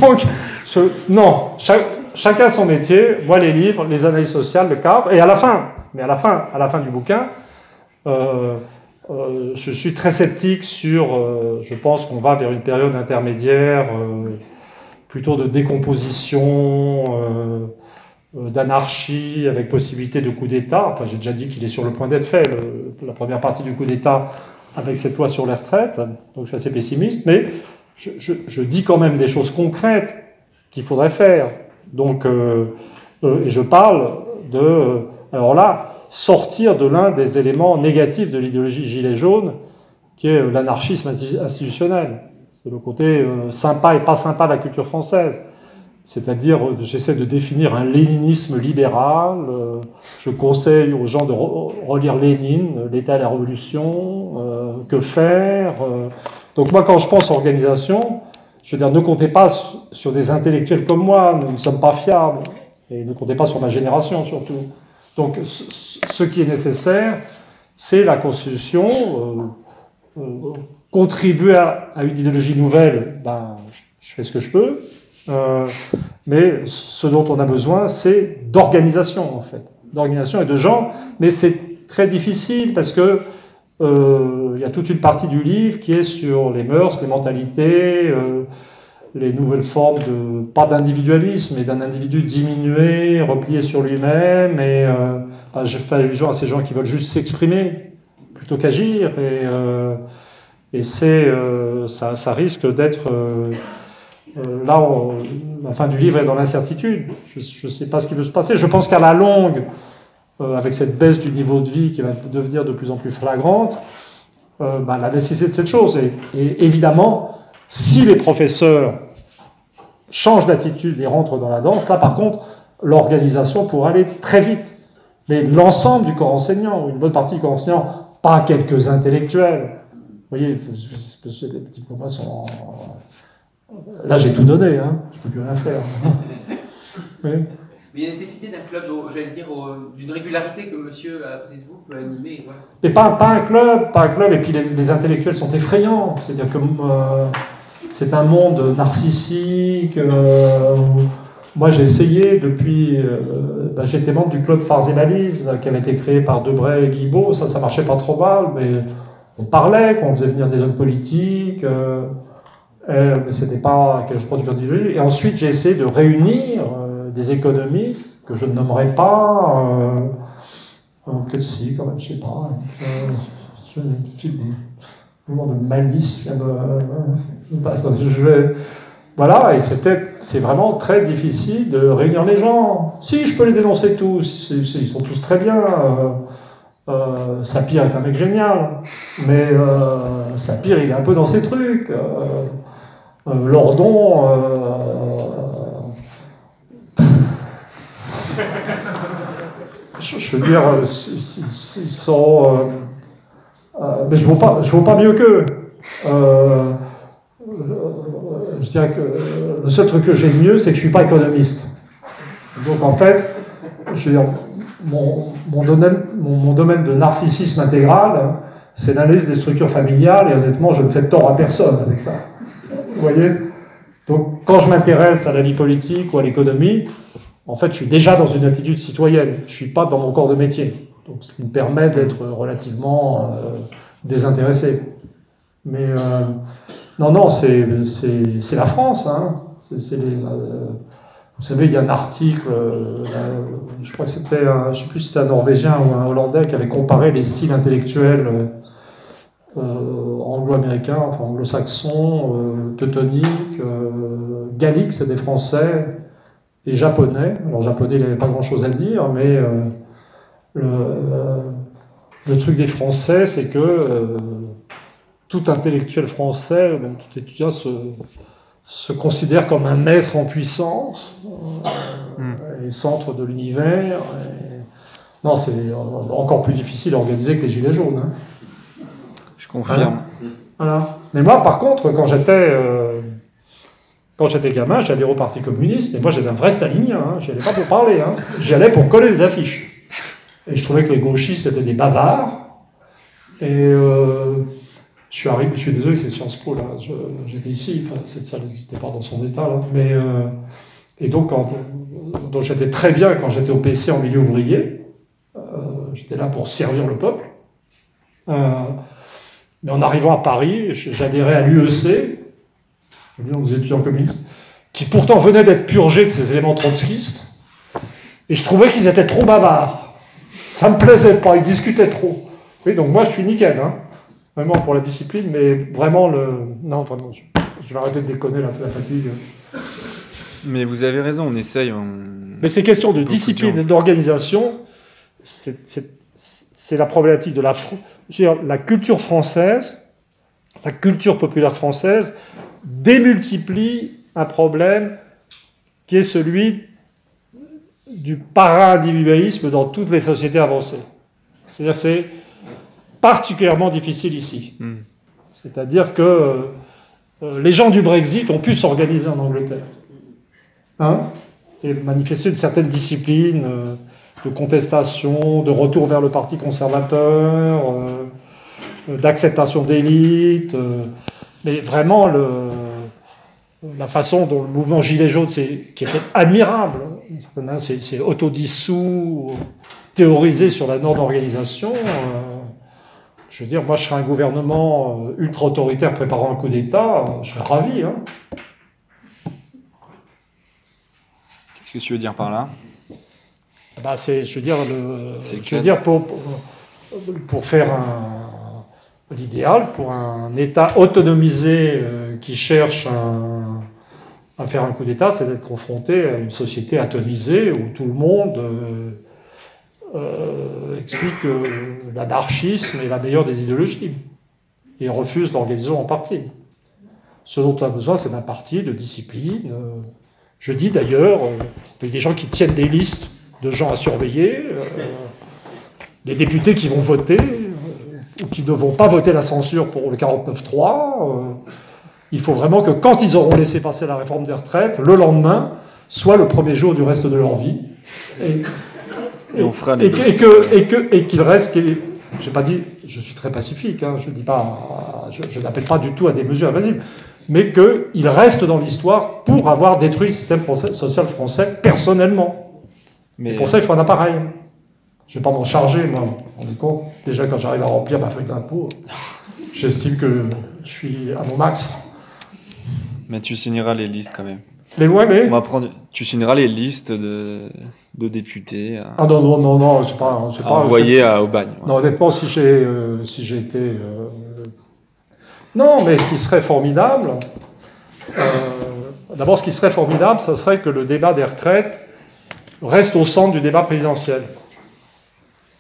Donc, non, chacun son métier, moi les livres, les analyses sociales, le cadre, et à la fin du bouquin, je suis très sceptique sur, je pense qu'on va vers une période intermédiaire, plutôt de décomposition, d'anarchie, avec possibilité de coup d'État. Enfin, j'ai déjà dit qu'il est sur le point d'être fait, la première partie du coup d'État avec cette loi sur les retraites, donc je suis assez pessimiste, mais je dis quand même des choses concrètes qu'il faudrait faire. Donc, et je parle de, alors là, sortir de l'un des éléments négatifs de l'idéologie gilet jaune, qui est l'anarchisme institutionnel. C'est le côté sympa et pas sympa de la culture française. C'est-à-dire, j'essaie de définir un léninisme libéral, je conseille aux gens de relire Lénine, l'État et la Révolution, que faire. Donc moi, quand je pense organisation, je veux dire, ne comptez pas sur des intellectuels comme moi, nous ne sommes pas fiables, et ne comptez pas sur ma génération surtout. Donc ce qui est nécessaire, c'est la constitution, contribuer à une idéologie nouvelle, ben, je fais ce que je peux, mais ce dont on a besoin, c'est d'organisation en fait, d'organisation et de gens, mais c'est très difficile parce que il y a toute une partie du livre qui est sur les mœurs, les mentalités, les nouvelles formes de, pas d'individualisme, mais d'un individu diminué, replié sur lui-même, et je fais allusion à ces gens qui veulent juste s'exprimer plutôt qu'agir, et c'est, ça risque d'être, là, la fin du livre est dans l'incertitude, je ne sais pas ce qui peut se passer, je pense qu'à la longue, avec cette baisse du niveau de vie qui va devenir de plus en plus flagrante, la nécessité de cette chose. Et évidemment, si les professeurs changent d'attitude et rentrent dans la danse, là par contre, l'organisation pourra aller très vite. Mais l'ensemble du corps enseignant, ou une bonne partie du corps enseignant, pas quelques intellectuels. Vous voyez, les petits comme moi sont... Là j'ai tout donné, hein, je ne peux plus rien faire. Oui. Mais il y a nécessité d'un club, j'allais dire, d'une régularité que monsieur à côté de vous peut animer. Voilà. Et pas un club, et puis les intellectuels sont effrayants. C'est-à-dire que c'est un monde narcissique. Moi, j'ai essayé depuis... j'étais membre du club Phares et Balises, qui avait été créé par Debray et Guibault. Ça marchait pas trop mal, mais on parlait, qu'on faisait venir des hommes politiques, mais c'était pas quelque chose de idéologique. Et ensuite, j'ai essayé de réunir des économistes que je ne nommerai pas, peut-être si, quand même, je sais pas. Moment de malice, voilà, et c'est vraiment très difficile de réunir les gens. Si, je peux les dénoncer tous, ils sont tous très bien. Sapir est un mec génial, mais Sapir, il est un peu dans ses trucs. Lordon, je veux dire, ils sont... mais je vaux pas mieux qu'eux. Je dirais que le seul truc que j'ai de mieux, c'est que je suis pas économiste. Donc en fait, je veux dire, mon domaine de narcissisme intégral, c'est l'analyse des structures familiales, et honnêtement, je ne fais de tort à personne avec ça. Vous voyez? Donc quand je m'intéresse à la vie politique ou à l'économie, en fait, je suis déjà dans une attitude citoyenne. Je suis pas dans mon corps de métier. Donc, ce qui me permet d'être relativement désintéressé. Mais non, c'est la France. Hein. Vous savez, il y a un article, je crois que c'était, je ne sais plus si c'était un Norvégien ou un Hollandais qui avait comparé les styles intellectuels anglo-américains, enfin anglo-saxons, teutoniques, galliques, c'est des Français, et japonais. Alors, japonais, il n'avait pas grand-chose à dire, mais le truc des Français, c'est que tout intellectuel français, même tout étudiant, se considère comme un maître en puissance, et centre de l'univers. Non, c'est encore plus difficile à organiser que les Gilets jaunes. Hein. Je confirme. Voilà. Mais moi, par contre, quand j'étais gamin, j'allais au Parti communiste, et moi j'étais un vrai stalinien, hein. J'y allais pas pour parler, hein. J'y allais pour coller des affiches. Et je trouvais que les gauchistes étaient des bavards. Et je suis désolé, c'est Sciences Po, là. J'étais ici, enfin, cette salle n'existait pas dans son état, là. Mais, et donc j'étais très bien quand j'étais au PC en milieu ouvrier. J'étais là pour servir le peuple. Mais en arrivant à Paris, j'adhérais à l'UEC, l'Union des étudiants communistes, qui pourtant venait d'être purgé de ses éléments trotskistes. Et je trouvais qu'ils étaient trop bavards. Ça me plaisait pas, ils discutaient trop. Oui, donc moi je suis nickel, hein. Vraiment pour la discipline, mais vraiment non, vraiment, je vais arrêter de déconner là, c'est la fatigue. Mais vous avez raison, on essaye. Mais ces questions de discipline et d'organisation, c'est la problématique de la culture française, la culture populaire française démultiplie un problème qui est celui du para-individualisme dans toutes les sociétés avancées. C'est-à-dire c'est particulièrement difficile ici. C'est-à-dire que les gens du Brexit ont pu s'organiser en Angleterre. Hein, et manifester une certaine discipline de contestation, de retour vers le parti conservateur, d'acceptation d'élite. Mais vraiment, la façon dont le mouvement Gilets jaunes, qui était admirable, c'est autodissous, théorisé sur la non-organisation. Je veux dire, moi, je serais un gouvernement ultra-autoritaire préparant un coup d'État, je serais ravi. Hein. Qu'est-ce que tu veux dire par là? Bah, je veux dire, pour faire l'idéal, pour un État autonomisé qui cherche à faire un coup d'État, c'est d'être confronté à une société atomisée où tout le monde explique que l'anarchisme est la meilleure des idéologies et refuse l'organisation en parti. Ce dont on a besoin, c'est d'un parti de discipline. Je dis d'ailleurs, il y a des gens qui tiennent des listes de gens à surveiller, les députés qui vont voter ou qui ne vont pas voter la censure pour le 49.3. Il faut vraiment que quand ils auront laissé passer la réforme des retraites, le lendemain soit le premier jour du reste de leur vie. Et qu'il reste... J'ai pas dit... Je suis très pacifique, hein, je n'appelle pas du tout à des mesures invasives. mais qu'il reste dans l'histoire pour avoir détruit le système social français personnellement. Mais et pour ça, il faut un appareil. Je ne vais pas m'en charger, moi. Vous vous rendez compte? Déjà, quand j'arrive à remplir ma feuille d'impôt, j'estime que je suis à mon max. Mais tu signeras les listes quand même. Les lois, mais... On va prendre... Tu signeras les listes de députés Ah non, je sais pas. envoyés au bagne. Non, honnêtement, si j'ai été... Non, mais ce qui serait formidable... D'abord, ce qui serait formidable, ça serait que le débat des retraites reste au centre du débat présidentiel.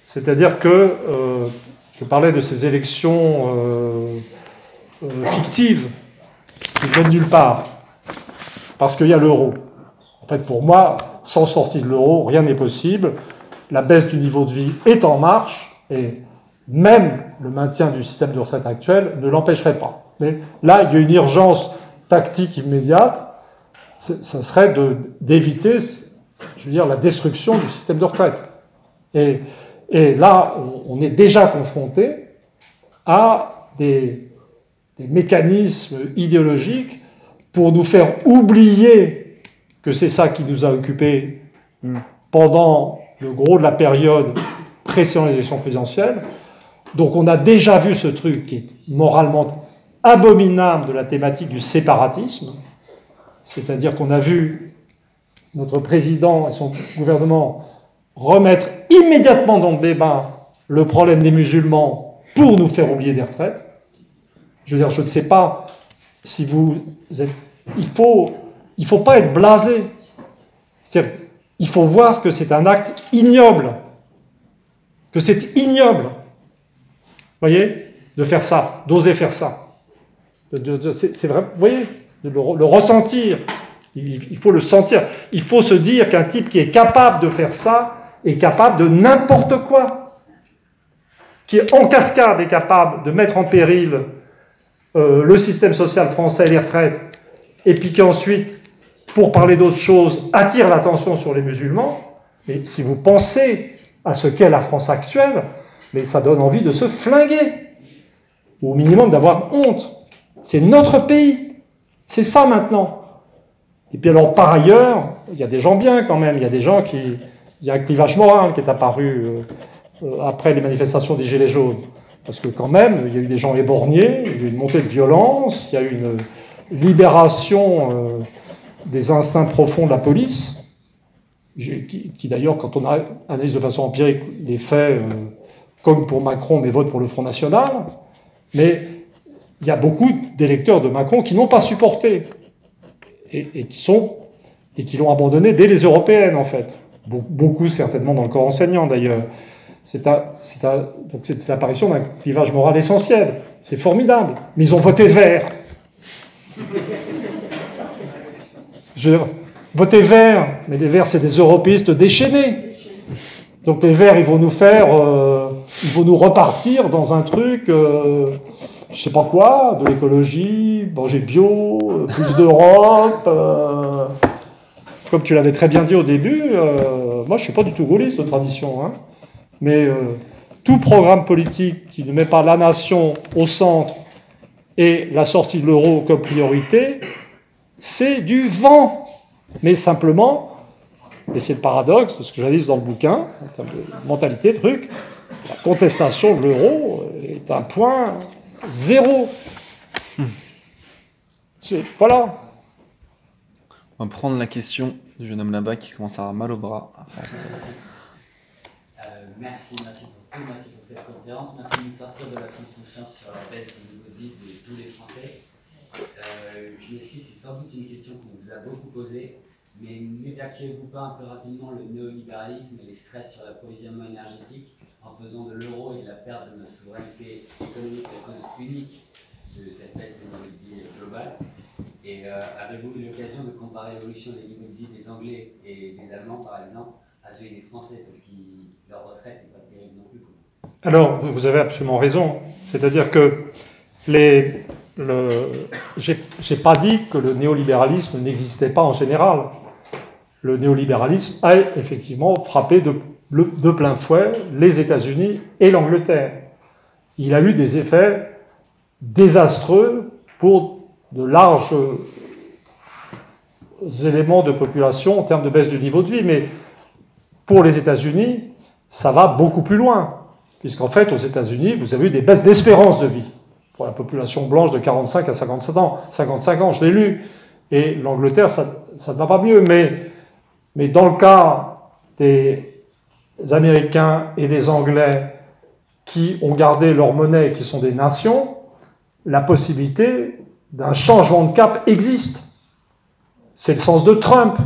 C'est-à-dire que... je parlais de ces élections fictives qui viennent nulle part. Parce qu'il y a l'euro. En fait, pour moi, sans sortie de l'euro, rien n'est possible. La baisse du niveau de vie est en marche et même le maintien du système de retraite actuel ne l'empêcherait pas. Mais là, il y a une urgence tactique immédiate. Ça serait d'éviter, je veux dire, la destruction du système de retraite. Et là, on est déjà confronté à des mécanismes idéologiques pour nous faire oublier que c'est ça qui nous a occupés pendant le gros de la période précédant les élections présidentielles. Donc on a déjà vu ce truc qui est moralement abominable de la thématique du séparatisme, c'est-à-dire qu'on a vu notre président et son gouvernement remettre immédiatement dans le débat le problème des musulmans pour nous faire oublier des retraites. Je veux dire, je ne sais pas si vous êtes... Il faut pas être blasé. C'est-à-dire, il faut voir que c'est un acte ignoble. Que c'est ignoble. Vous voyez? De faire ça, d'oser faire ça. C'est vrai, vous voyez? De le ressentir. Il faut le sentir. Il faut se dire qu'un type qui est capable de faire ça est capable de n'importe quoi. Qui, en cascade, est capable de mettre en péril le système social français et les retraites, et puis qui ensuite, pour parler d'autre chose, attire l'attention sur les musulmans. Mais si vous pensez à ce qu'est la France actuelle, mais ça donne envie de se flinguer, ou au minimum d'avoir honte. C'est notre pays. C'est ça maintenant. Et puis alors, par ailleurs, il y a des gens bien quand même. Il y a des gens qui... Il y a un clivage moral qui est apparu après les manifestations des Gilets jaunes. Parce que quand même, il y a eu des gens éborgnés, il y a eu une montée de violence, il y a eu une libération des instincts profonds de la police, qui d'ailleurs, quand on analyse de façon empirique les faits, comme pour Macron, mais vote pour le Front National, mais il y a beaucoup d'électeurs de Macron qui n'ont pas supporté, et qui l'ont abandonné dès les européennes, en fait. Beaucoup, certainement, dans le corps enseignant, d'ailleurs. Donc c'est l'apparition d'un clivage moral essentiel. C'est formidable. Mais ils ont voté vert. Je veux dire, voter vert, mais les verts, c'est des européistes déchaînés. Donc les verts, ils vont nous repartir dans un truc, je sais pas quoi, de l'écologie, manger bio, plus d'Europe. Comme tu l'avais très bien dit au début, moi je suis pas du tout gaulliste de tradition, hein. Mais tout programme politique qui ne met pas la nation au centre et la sortie de l'euro comme priorité, c'est du vent. Mais simplement, et c'est le paradoxe de ce que j'analyse dans le bouquin, en termes de mentalité, truc, la contestation de l'euro est un point zéro. Voilà. On va prendre la question du jeune homme là-bas qui commence à avoir mal au bras. Merci pour tout, merci pour cette conférence, merci de nous sortir de la conscience sur la baisse du niveau de vie de tous les Français. Je m'excuse, c'est sans doute une question qu'on vous a beaucoup posée, mais n'évacuez-vous pas un peu rapidement le néolibéralisme et les stress sur l'approvisionnement énergétique en faisant de l'euro et de la perte de notre souveraineté économique la cause unique de cette baisse du niveau de vie globale. Et avez-vous eu l'occasion de comparer l'évolution des niveaux de vie des Anglais et des Allemands, par exemple, à celui des Français, parce que leur retraite n'est pas terrible non plus. Alors, vous avez absolument raison. C'est-à-dire que j'ai pas dit que le néolibéralisme n'existait pas en général. Le néolibéralisme a effectivement frappé de plein fouet les États-Unis et l'Angleterre. Il a eu des effets désastreux pour de larges éléments de population en termes de baisse du niveau de vie. Mais pour les États-Unis, ça va beaucoup plus loin. Puisqu'en fait, aux États-Unis, vous avez eu des baisses d'espérance de vie. Pour la population blanche de 45 à 57 ans. 55 ans, je l'ai lu. Et l'Angleterre, ça ne va pas mieux. Mais dans le cas des Américains et des Anglais qui ont gardé leur monnaie et qui sont des nations, la possibilité d'un changement de cap existe. C'est le sens de Trump.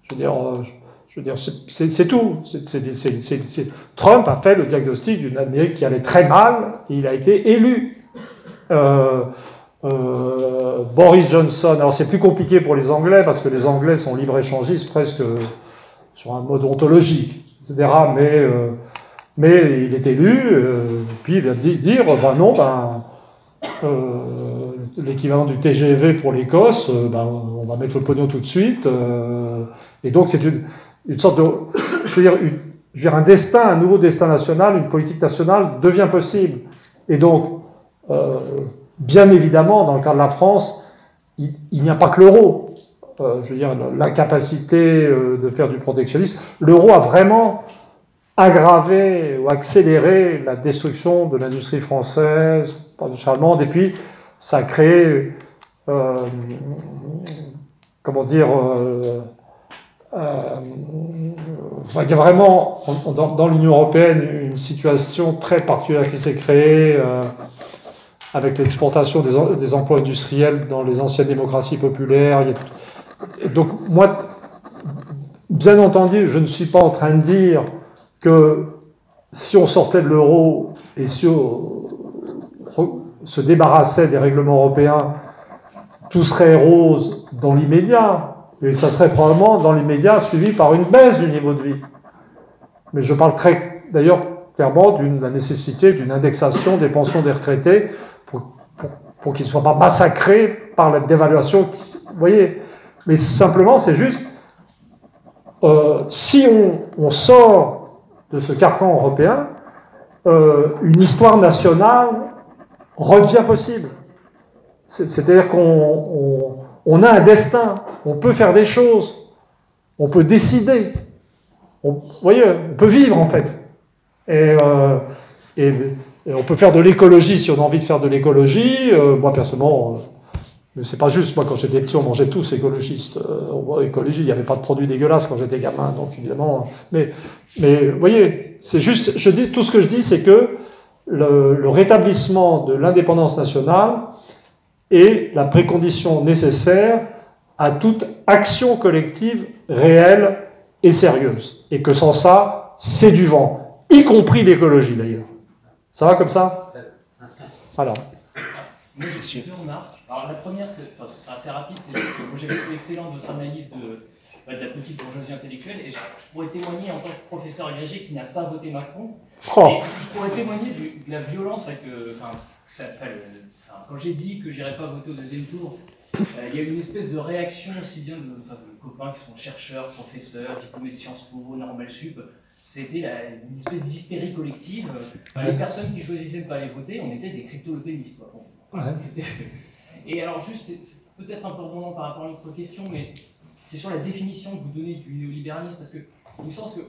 Je veux dire, c'est tout. Trump a fait le diagnostic d'une Amérique qui allait très mal, et il a été élu. Boris Johnson, alors c'est plus compliqué pour les Anglais, parce que les Anglais sont libre-échangistes presque sur un mode ontologique, etc. Mais il est élu, puis il vient de dire, l'équivalent du TGV pour l'Écosse, on va mettre le pognon tout de suite. Et donc c'est une sorte de, je veux dire, un destin, un nouveau destin national, une politique nationale devient possible. Et donc, bien évidemment, dans le cas de la France, il n'y a pas que l'euro. Je veux dire, l'incapacité de faire du protectionnisme. L'euro a vraiment aggravé ou accéléré la destruction de l'industrie française, allemande, et puis ça a créé, comment dire, il y a vraiment dans l'Union européenne une situation très particulière qui s'est créée avec l'exportation des emplois industriels dans les anciennes démocraties populaires. Donc moi, bien entendu, je ne suis pas en train de dire que si on sortait de l'euro et si on se débarrassait des règlements européens, tout serait rose dans l'immédiat. Et ça serait probablement dans l'immédiat suivi par une baisse du niveau de vie. Mais je parle d'ailleurs clairement de la nécessité d'une indexation des pensions des retraités pour qu'ils ne soient pas massacrés par la dévaluation. Vous voyez. Mais simplement, c'est juste, si on sort de ce carcan européen, une histoire nationale redevient possible. C'est-à-dire qu'on a un destin, on peut faire des choses, on peut décider, vous voyez, on peut vivre en fait. Et on peut faire de l'écologie si on a envie de faire de l'écologie. Moi personnellement, c'est pas juste, moi quand j'étais petit on mangeait tous écologistes. Écologie, il n'y avait pas de produits dégueulasses quand j'étais gamin, donc évidemment. Mais vous voyez, c'est juste, tout ce que je dis, c'est que le rétablissement de l'indépendance nationale est la précondition nécessaire à toute action collective réelle et sérieuse. Et que sans ça, c'est du vent. Y compris l'écologie, d'ailleurs. Ça va comme ça? Voilà. Moi, j'ai deux remarques. Alors, la première, ce sera assez rapide, c'est juste que j'ai trouvé excellente votre analyse de la petite bourgeoisie intellectuelle, et je pourrais témoigner en tant que professeur agrégé qui n'a pas voté Macron, et je pourrais témoigner de la violence quand j'ai dit que j'irais pas voter au deuxième tour, il y a eu une espèce de réaction aussi bien de copains qui sont chercheurs, professeurs, diplômés de Sciences Po, Normal Sup. C'était une espèce d'hystérie collective. Les personnes qui choisissaient de ne pas aller voter, on était des crypto-lepénistes. Bon, et alors juste, c'est peut-être un peu redondant par rapport à notre question, mais c'est sur la définition que vous donnez du néolibéralisme, parce que il me semble que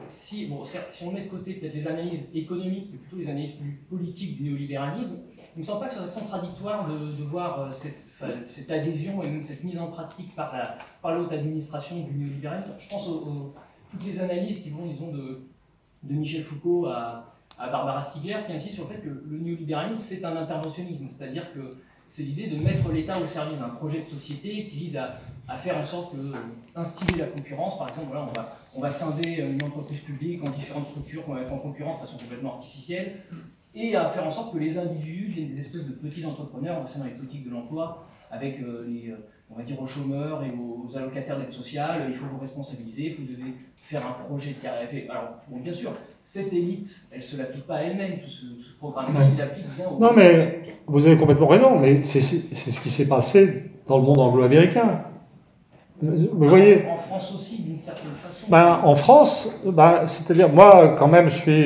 si on met de côté peut-être les analyses économiques, mais plutôt les analyses plus politiques du néolibéralisme, il ne me semble pas que ce soit contradictoire de voir cette adhésion et même cette mise en pratique par la haute administration du néolibéralisme. Je pense toutes les analyses qui vont, disons, de Michel Foucault à Barbara Stiegler, qui insistent sur le fait que le néolibéralisme, c'est un interventionnisme, c'est-à-dire que c'est l'idée de mettre l'État au service d'un projet de société qui vise à faire en sorte d'instiller la concurrence. Par exemple, voilà, on va scinder une entreprise publique en différentes structures qu'on va mettre en concurrence de façon complètement artificielle, et à faire en sorte que les individus deviennent des espèces de petits entrepreneurs, on va dans les politiques de l'emploi, avec on va dire aux chômeurs et aux allocataires d'aide sociale, il faut vous responsabiliser, vous devez faire un projet de carrière. Alors, bon, bien sûr, cette élite, elle ne se l'applique pas à elle-même, tout ce programme-là, il l'applique bien au... Non, mais vous avez complètement raison, mais c'est ce qui s'est passé dans le monde anglo-américain. Vous voyez, en France aussi, d'une certaine façon. En France, c'est-à-dire, moi, quand même, je suis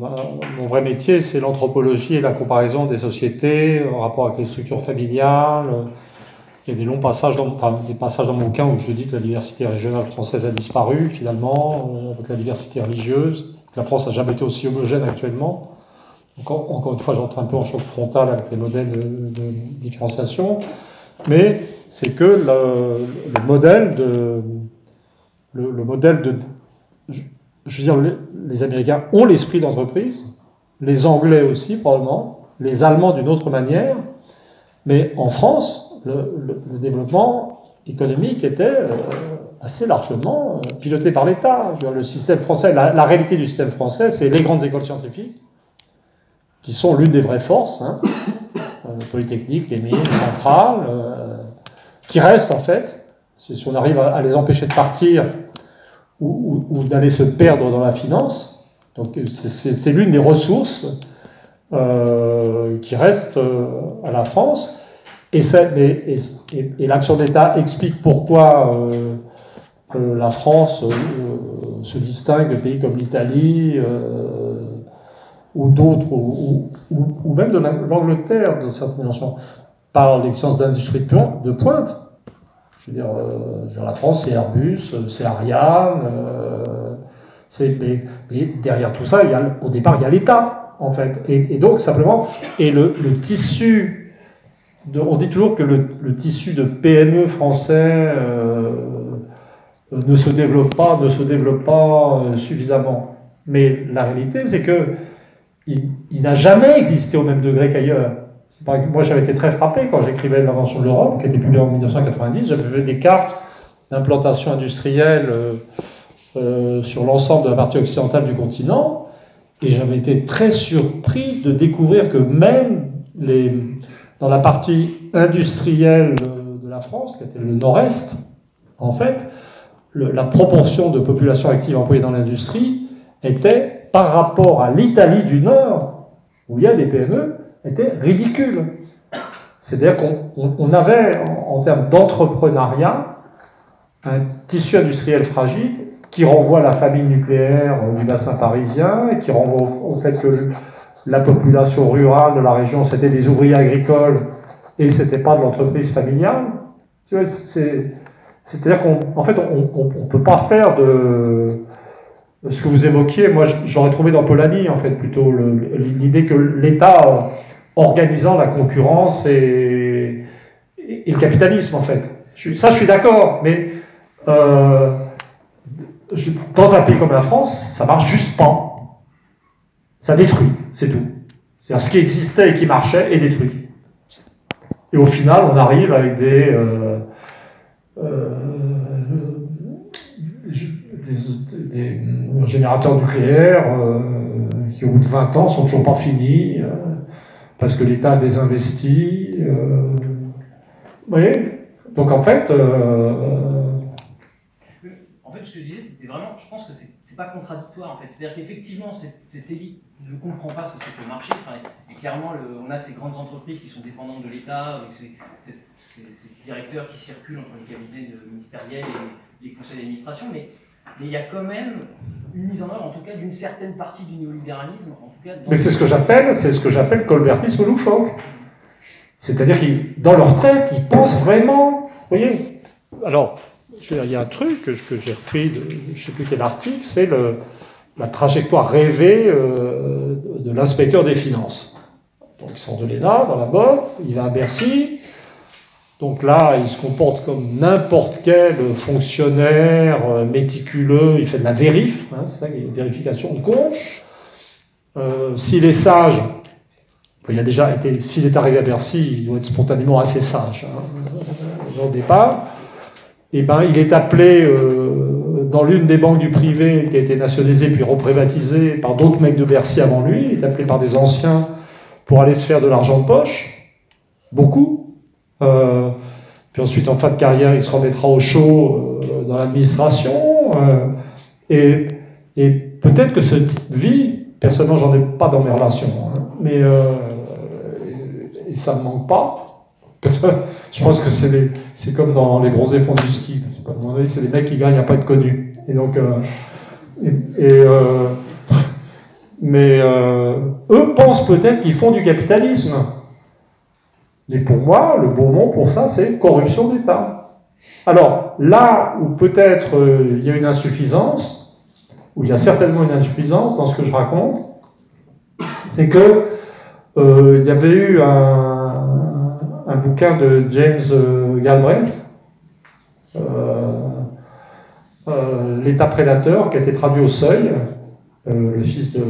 mon vrai métier, c'est l'anthropologie et la comparaison des sociétés en rapport avec les structures familiales. Il y a des longs passages, des passages dans mon bouquin où je dis que la diversité régionale française a disparu, finalement, avec la diversité religieuse, que la France n'a jamais été aussi homogène actuellement. Encore une fois, j'entre un peu en choc frontal avec les modèles de différenciation, mais c'est que le modèle de... Je veux dire, les Américains ont l'esprit d'entreprise, les Anglais aussi, probablement, les Allemands d'une autre manière, mais en France, le développement économique était assez largement piloté par l'État. Le système français, la réalité du système français, c'est les grandes écoles scientifiques, qui sont l'une des vraies forces, hein, Polytechnique, les mines, les centrales, qui restent en fait, si on arrive à les empêcher de partir ou d'aller se perdre dans la finance. Donc c'est l'une des ressources qui reste à la France. Et l'action d'État explique pourquoi la France se distingue de pays comme l'Italie ou d'autres, ou même de l'Angleterre, dans certaines dimensions, par l'existence d'industries de pointe. Je veux dire, la France, c'est Airbus, c'est Ariane, mais derrière tout ça, au départ, il y a l'État, en fait. Et donc, simplement, le tissu, on dit toujours que le tissu de PME français ne se développe pas suffisamment. Mais la réalité, c'est que il n'a jamais existé au même degré qu'ailleurs. Moi, j'avais été très frappé quand j'écrivais l'invention de l'Europe, qui a été publiée en 1990. J'avais fait des cartes d'implantation industrielle sur l'ensemble de la partie occidentale du continent, et j'avais été très surpris de découvrir que même dans la partie industrielle de la France, qui était le nord-est, en fait, la proportion de population active employée dans l'industrie était, par rapport à l'Italie du Nord, où il y a des PME, était ridicule. C'est-à-dire qu'on avait, en termes d'entrepreneuriat, un tissu industriel fragile qui renvoie à la famille nucléaire du bassin parisien, et qui renvoie au fait que la population rurale de la région, c'était des ouvriers agricoles, et c'était pas de l'entreprise familiale. C'est-à-dire qu'en fait, on ne peut pas faire de ce que vous évoquiez. Moi, j'aurais trouvé dans Polanyi, en fait, plutôt l'idée que l'État organisant la concurrence et le capitalisme, en fait. Je suis d'accord, mais dans un pays comme la France, ça marche juste pas. Ça détruit, c'est tout. C'est-à-dire ce qui existait et qui marchait est détruit. Et au final, on arrive avec des générateurs nucléaires qui, au bout de 20 ans, sont toujours pas finis, parce que l'État a désinvesti. Vous voyez ? Donc, en fait... En fait, ce que je disais, c'était vraiment... Je pense que c'est pas contradictoire, en fait. C'est-à-dire qu'effectivement, cette élite ne comprend pas ce que c'est que le marché. Enfin, et clairement, on a ces grandes entreprises qui sont dépendantes de l'État, avec ces directeurs qui circulent entre les cabinets ministériels et les conseils d'administration, mais il y a quand même une mise en œuvre, en tout cas, d'une certaine partie du néolibéralisme. En tout cas, mais c'est ce que j'appelle colbertisme loufoque. C'est-à-dire que dans leur tête, ils pensent vraiment... Vous voyez ? Alors, il y a un truc que j'ai repris de je ne sais plus quel article, c'est la trajectoire rêvée de l'inspecteur des finances. Donc, il sort de l'ENA dans la botte, il va à Bercy. Donc là, il se comporte comme n'importe quel fonctionnaire méticuleux, il fait de la vérif, hein, c'est ça, une vérification de compte. S'il est sage, s'il est arrivé à Bercy, il doit être spontanément assez sage, hein, au départ. Et ben, il est appelé dans l'une des banques du privé qui a été nationalisée puis reprivatisée par d'autres mecs de Bercy avant lui. Il est appelé par des anciens pour aller se faire de l'argent de poche, beaucoup. Puis ensuite, en fin de carrière, il se remettra au chaud dans l'administration. Et peut-être que ce type vit, personnellement, j'en ai pas dans mes relations, hein, mais et ça me manque pas. Parce que je pense que c'est comme dans les bronzés fonds du ski. C'est des mecs qui gagnent à pas être connus. Et donc, Mais eux pensent peut-être qu'ils font du capitalisme. Mais pour moi, le beau mot pour ça, c'est corruption d'État. Alors, là où peut-être il y a une insuffisance, où il y a certainement une insuffisance dans ce que je raconte, c'est que il y avait eu un bouquin de James Galbraith, L'État prédateur, qui a été traduit au Seuil, le fils de...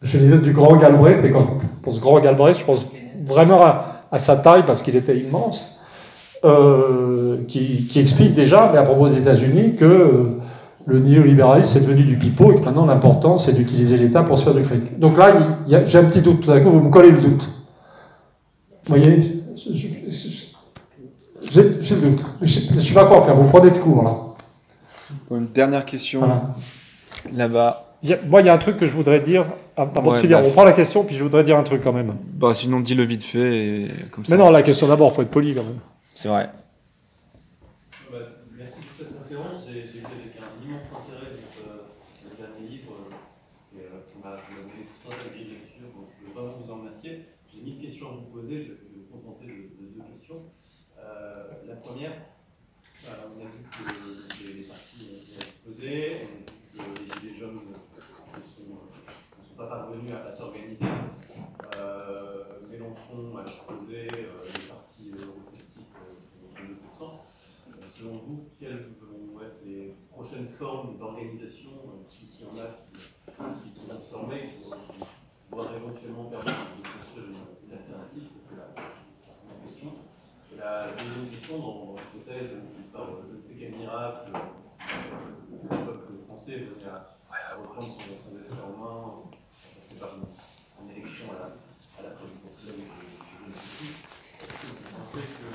Je dis du grand Galbraith, mais quand je pense grand Galbraith, je pense vraiment à sa taille, parce qu'il était immense, qui explique déjà, mais à propos des États-Unis, que le néolibéralisme c'est devenu du pipeau et que maintenant l'important c'est d'utiliser l'État pour se faire du fric. Donc là, j'ai un petit doute, tout à coup vous me collez le doute. Vous voyez, j'ai le doute. Je ne sais pas quoi en faire, vous prenez de court là. Une dernière question, Voilà. Là-bas. Moi, il y a un truc que je voudrais dire avant de finir. On prend la question, puis je voudrais dire un truc quand même. Bah, sinon, dis-le vite fait. Et comme ça. Mais non, la question d'abord, il faut être poli quand même. C'est vrai. Merci pour cette conférence. J'ai lu avec un immense intérêt votre dernier livre qui m'a donné tout un tas de grilles de lecture. Donc, je veux vraiment vous en remercier. J'ai 1000 questions à vous poser. Je vais me contenter de 2 questions. La première, on a vu que les partis ont été exposés. On a vu que les Gilets jaunes ne sont pas parvenus à s'organiser. Mélenchon a exposé les partis eurosceptiques de 2%. Selon vous, quelles vont être les prochaines formes d'organisation, s'il y en a qui vont se former, voire éventuellement permettre de construire une alternative? Ça, c'est la première question. Et la deuxième question, dans l'hypothèse par je ne sais quel miracle, le peuple français venait à reprendre son destin en main, passer par une élection à la présidentielle, je ne sais plus. Est-ce que vous pensez que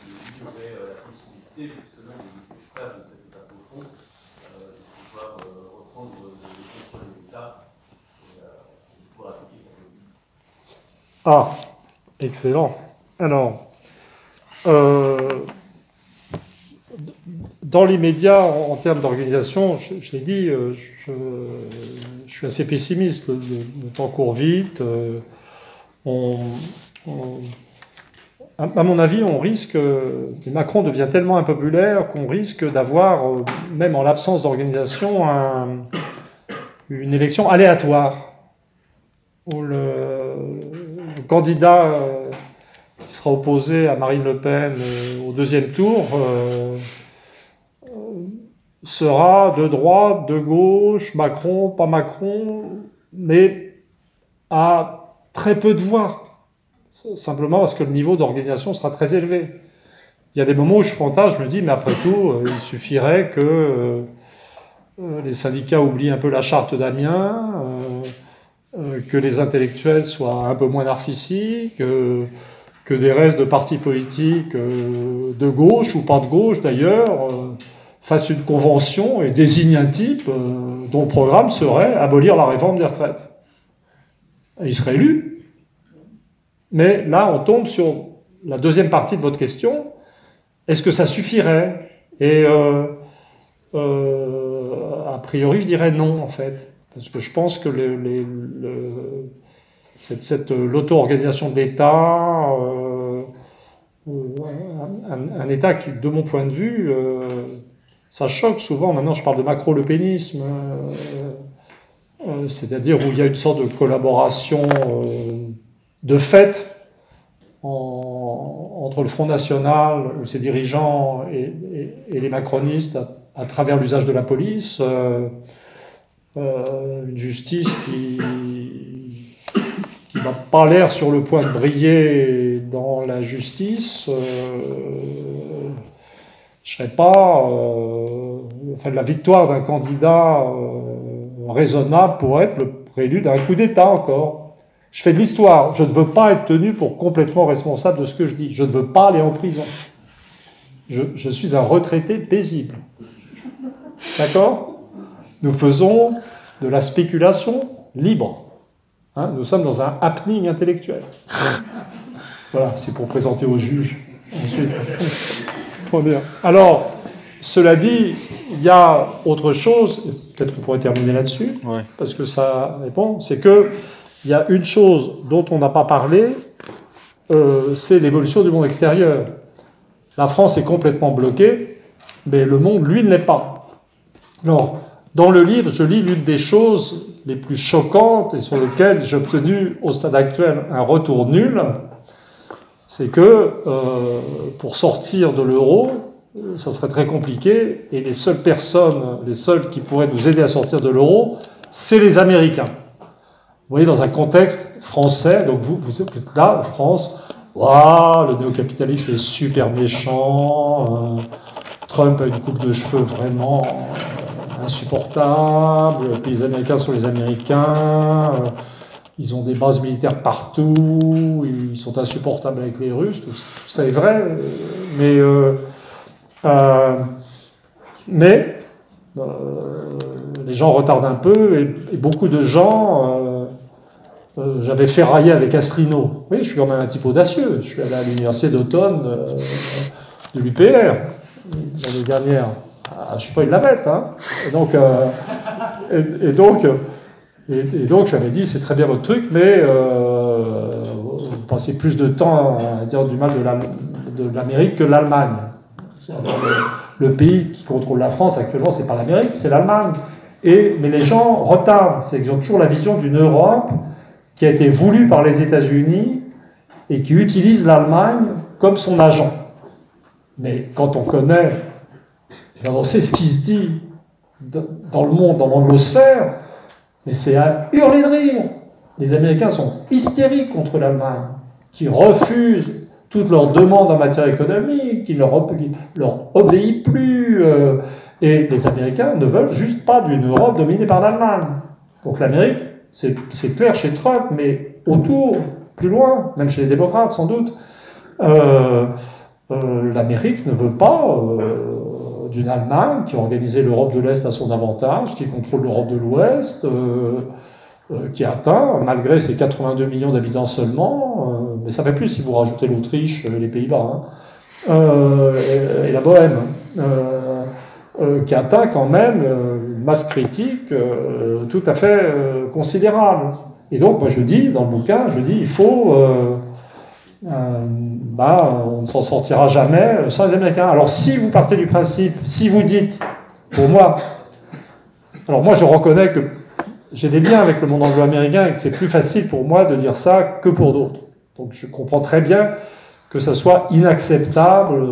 il y aurait la possibilité justement de s'extraire de cet état profond, de pouvoir reprendre le contrôle de l'État et de pouvoir appliquer sa politique? Ah, excellent. Alors, dans l'immédiat, en termes d'organisation, je l'ai dit, je suis assez pessimiste. Le temps court vite. À mon avis, on risque, et Macron devient tellement impopulaire qu'on risque d'avoir, même en l'absence d'organisation, une élection aléatoire, où le candidat qui sera opposé à Marine Le Pen au deuxième tour sera de droite, de gauche, Macron, pas Macron, mais à très peu de voix. Simplement parce que le niveau d'organisation sera très élevé. Il y a des moments où je fantasme, je me dis, mais après tout, il suffirait que les syndicats oublient un peu la charte d'Amiens, que les intellectuels soient un peu moins narcissiques, que des restes de partis politiques de gauche, ou pas de gauche d'ailleurs, fassent une convention et désignent un type dont le programme serait abolir la réforme des retraites. Et il serait élu. Mais là, on tombe sur la deuxième partie de votre question. Est-ce que ça suffirait? Et a priori, je dirais non, en fait. Parce que je pense que l'auto-organisation de l'État, un État qui, de mon point de vue, ça choque souvent. Maintenant, je parle de macro-lepénisme, c'est-à-dire où il y a une sorte de collaboration de fait entre le Front National, ses dirigeants, et les macronistes à travers l'usage de la police, une justice qui n'a pas l'air sur le point de briller dans la justice. Je serais pas... la victoire d'un candidat raisonnable pourrait être le prélude à un coup d'État encore. Je fais de l'histoire. Je ne veux pas être tenu pour complètement responsable de ce que je dis. Je ne veux pas aller en prison. Je suis un retraité paisible. D'accord? Nous faisons de la spéculation libre. Hein, nous sommes dans un happening intellectuel. Voilà, c'est pour présenter aux juges. Ensuite, faut dire. Alors, Cela dit, il y a autre chose, peut-être qu'on pourrait terminer là-dessus, Ouais. parce que ça répond, c'est qu'il y a une chose dont on n'a pas parlé, c'est l'évolution du monde extérieur. La France est complètement bloquée, mais le monde, lui, ne l'est pas. Alors, dans le livre, je lis l'une des choses les plus choquantes et sur lesquelles j'ai obtenu au stade actuel un retour nul, c'est que pour sortir de l'euro, ça serait très compliqué, et les seules personnes, les seuls qui pourraient nous aider à sortir de l'euro, c'est les Américains. Vous voyez, dans un contexte français, donc vous êtes là, en France, waouh, le néo-capitalisme est super méchant, Trump a une coupe de cheveux vraiment insupportable, puis les Américains sont les Américains, ils ont des bases militaires partout, ils sont insupportables avec les Russes, tout ça est vrai, mais les gens retardent un peu, et beaucoup de gens... j'avais ferraillé avec Asselineau. Oui, je suis quand même un type audacieux. Je suis allé à l'université d'automne de l'UPR l'année dernière. Ah, je ne suis pas une lavette, hein. Et donc, j'avais dit, c'est très bien votre truc, mais vous passez plus de temps à dire du mal de l'Amérique que de l'Allemagne. Le pays qui contrôle la France actuellement, c'est pas l'Amérique, c'est l'Allemagne. Mais les gens retardent. C'est qu'ils ont toujours la vision d'une Europe qui a été voulue par les États-Unis et qui utilise l'Allemagne comme son agent. Mais quand on connaît, on sait ce qui se dit dans le monde, dans l'anglosphère, mais c'est à hurler de rire. Les Américains sont hystériques contre l'Allemagne, qui refusent toutes leurs demandes en matière économique, qui leur obéit plus. Et les Américains ne veulent juste pas d'une Europe dominée par l'Allemagne. Donc l'Amérique, c'est clair chez Trump, mais autour, plus loin, même chez les démocrates sans doute, l'Amérique ne veut pas d'une Allemagne qui a organisé l'Europe de l'Est à son avantage, qui contrôle l'Europe de l'Ouest, qui atteint, malgré ses 82 millions d'habitants seulement, mais ça fait plus si vous rajoutez l'Autriche, les Pays-Bas, et la Bohème, qui atteint quand même une masse critique tout à fait considérable. Et donc, moi je dis, dans le bouquin, il faut... on ne s'en sortira jamais sans les Américains. Alors si vous partez du principe, si vous dites, pour moi, alors moi je reconnais que j'ai des liens avec le monde anglo-américain et que c'est plus facile pour moi de dire ça que pour d'autres. Donc je comprends très bien que ça soit inacceptable.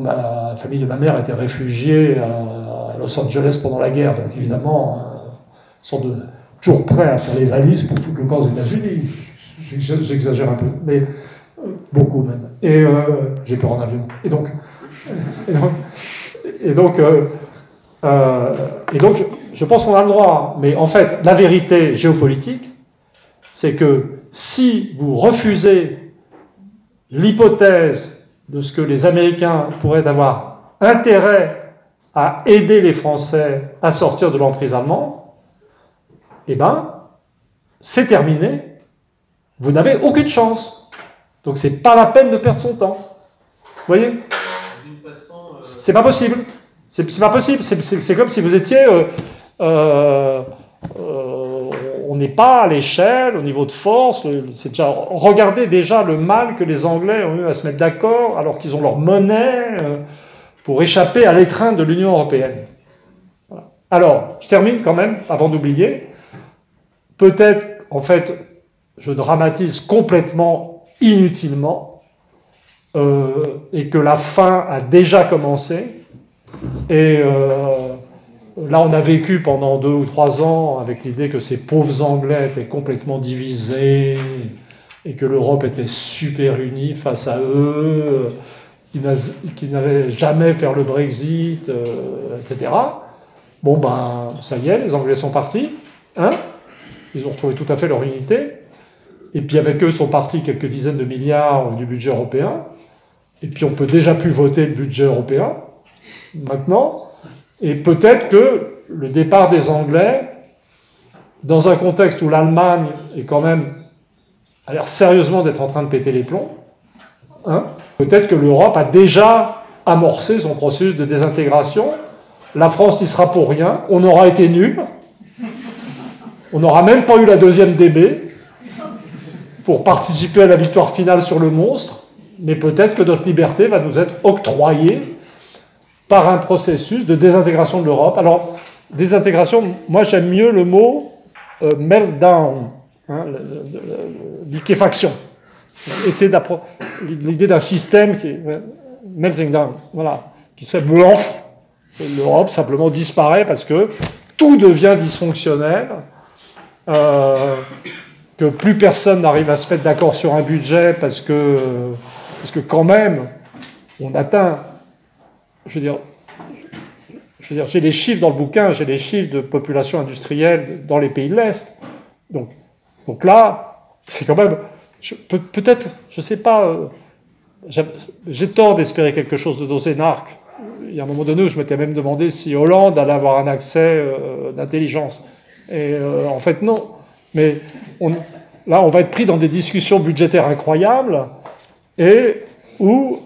La famille de ma mère était réfugiée à Los Angeles pendant la guerre, donc évidemment, toujours prêt à faire les valises pour foutre le camp aux États-Unis. J'exagère un peu, mais beaucoup même. Et j'ai peur en avion. Et donc je pense qu'on a le droit. Mais en fait, la vérité géopolitique, c'est que si vous refusez l'hypothèse de ce que les Américains pourraient avoir intérêt à aider les Français à sortir de l'emprise allemande, eh ben, c'est terminé. Vous n'avez aucune chance. Donc c'est pas la peine de perdre son temps. Vous voyez ? C'est pas possible. C'est pas possible. C'est comme si vous étiez... on n'est pas à l'échelle, au niveau de force. Regardez déjà le mal que les Anglais ont eu à se mettre d'accord alors qu'ils ont leur monnaie pour échapper à l'étreinte de l'Union européenne. Voilà. Alors, je termine quand même, avant d'oublier. Peut-être, en fait, je dramatise complètement inutilement et que la fin a déjà commencé. Et là, on a vécu pendant 2 ou 3 ans avec l'idée que ces pauvres Anglais étaient complètement divisés et que l'Europe était super unie face à eux, qu'ils n'avaient jamais fait le Brexit, etc. Bon, ben, ça y est, les Anglais sont partis. Hein, ils ont retrouvé tout à fait leur unité. Et puis avec eux sont partis quelques dizaines de milliards du budget européen. Et puis on peut déjà plus voter le budget européen, maintenant. Et peut-être que le départ des Anglais, dans un contexte où l'Allemagne est quand même, a l'air sérieusement d'être en train de péter les plombs, hein, peut-être que l'Europe a déjà amorcer son processus de désintégration. La France n'y sera pour rien, on aura été nuls, on n'aura même pas eu la deuxième DB pour participer à la victoire finale sur le monstre, mais peut-être que notre liberté va nous être octroyée par un processus de désintégration de l'Europe. Alors, désintégration, moi j'aime mieux le mot meltdown, hein, liquéfaction. Essayer l'idée d'un système qui est melting down, voilà, qui serait blanc. L'Europe simplement disparaît parce que tout devient dysfonctionnel, que plus personne n'arrive à se mettre d'accord sur un budget parce que quand même, on atteint, j'ai les chiffres dans le bouquin, j'ai les chiffres de population industrielle dans les pays de l'Est. Donc là, c'est quand même, peut-être, je ne sais pas, j'ai tort d'espérer quelque chose de nos énarques. Il y a un moment donné où je m'étais même demandé si Hollande allait avoir un accès d'intelligence. Et en fait, non. Mais là, on va être pris dans des discussions budgétaires incroyables et où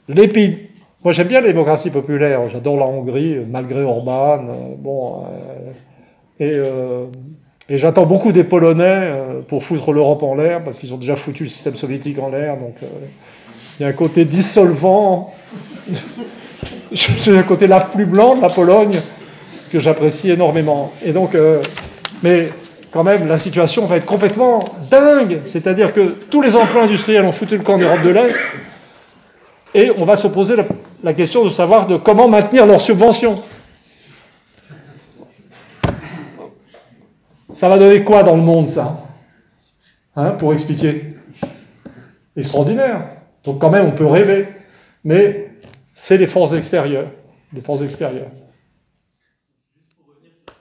les pays... Moi, j'aime bien la démocratie populaire. J'adore la Hongrie, malgré Orban. Et j'attends beaucoup des Polonais pour foutre l'Europe en l'air, parce qu'ils ont déjà foutu le système soviétique en l'air. Donc, il y a un côté dissolvant... J'ai un côté lave plus blanc de la Pologne que j'apprécie énormément. Et donc, mais quand même, la situation va être complètement dingue. C'est-à-dire que tous les emplois industriels ont foutu le camp en Europe de l'Est, et on va se poser la question de savoir de comment maintenir leurs subventions. Ça va donner quoi dans le monde, ça, hein, pour expliquer? Extraordinaire. Donc quand même, on peut rêver. Mais c'est les forces extérieures. Les forces extérieures.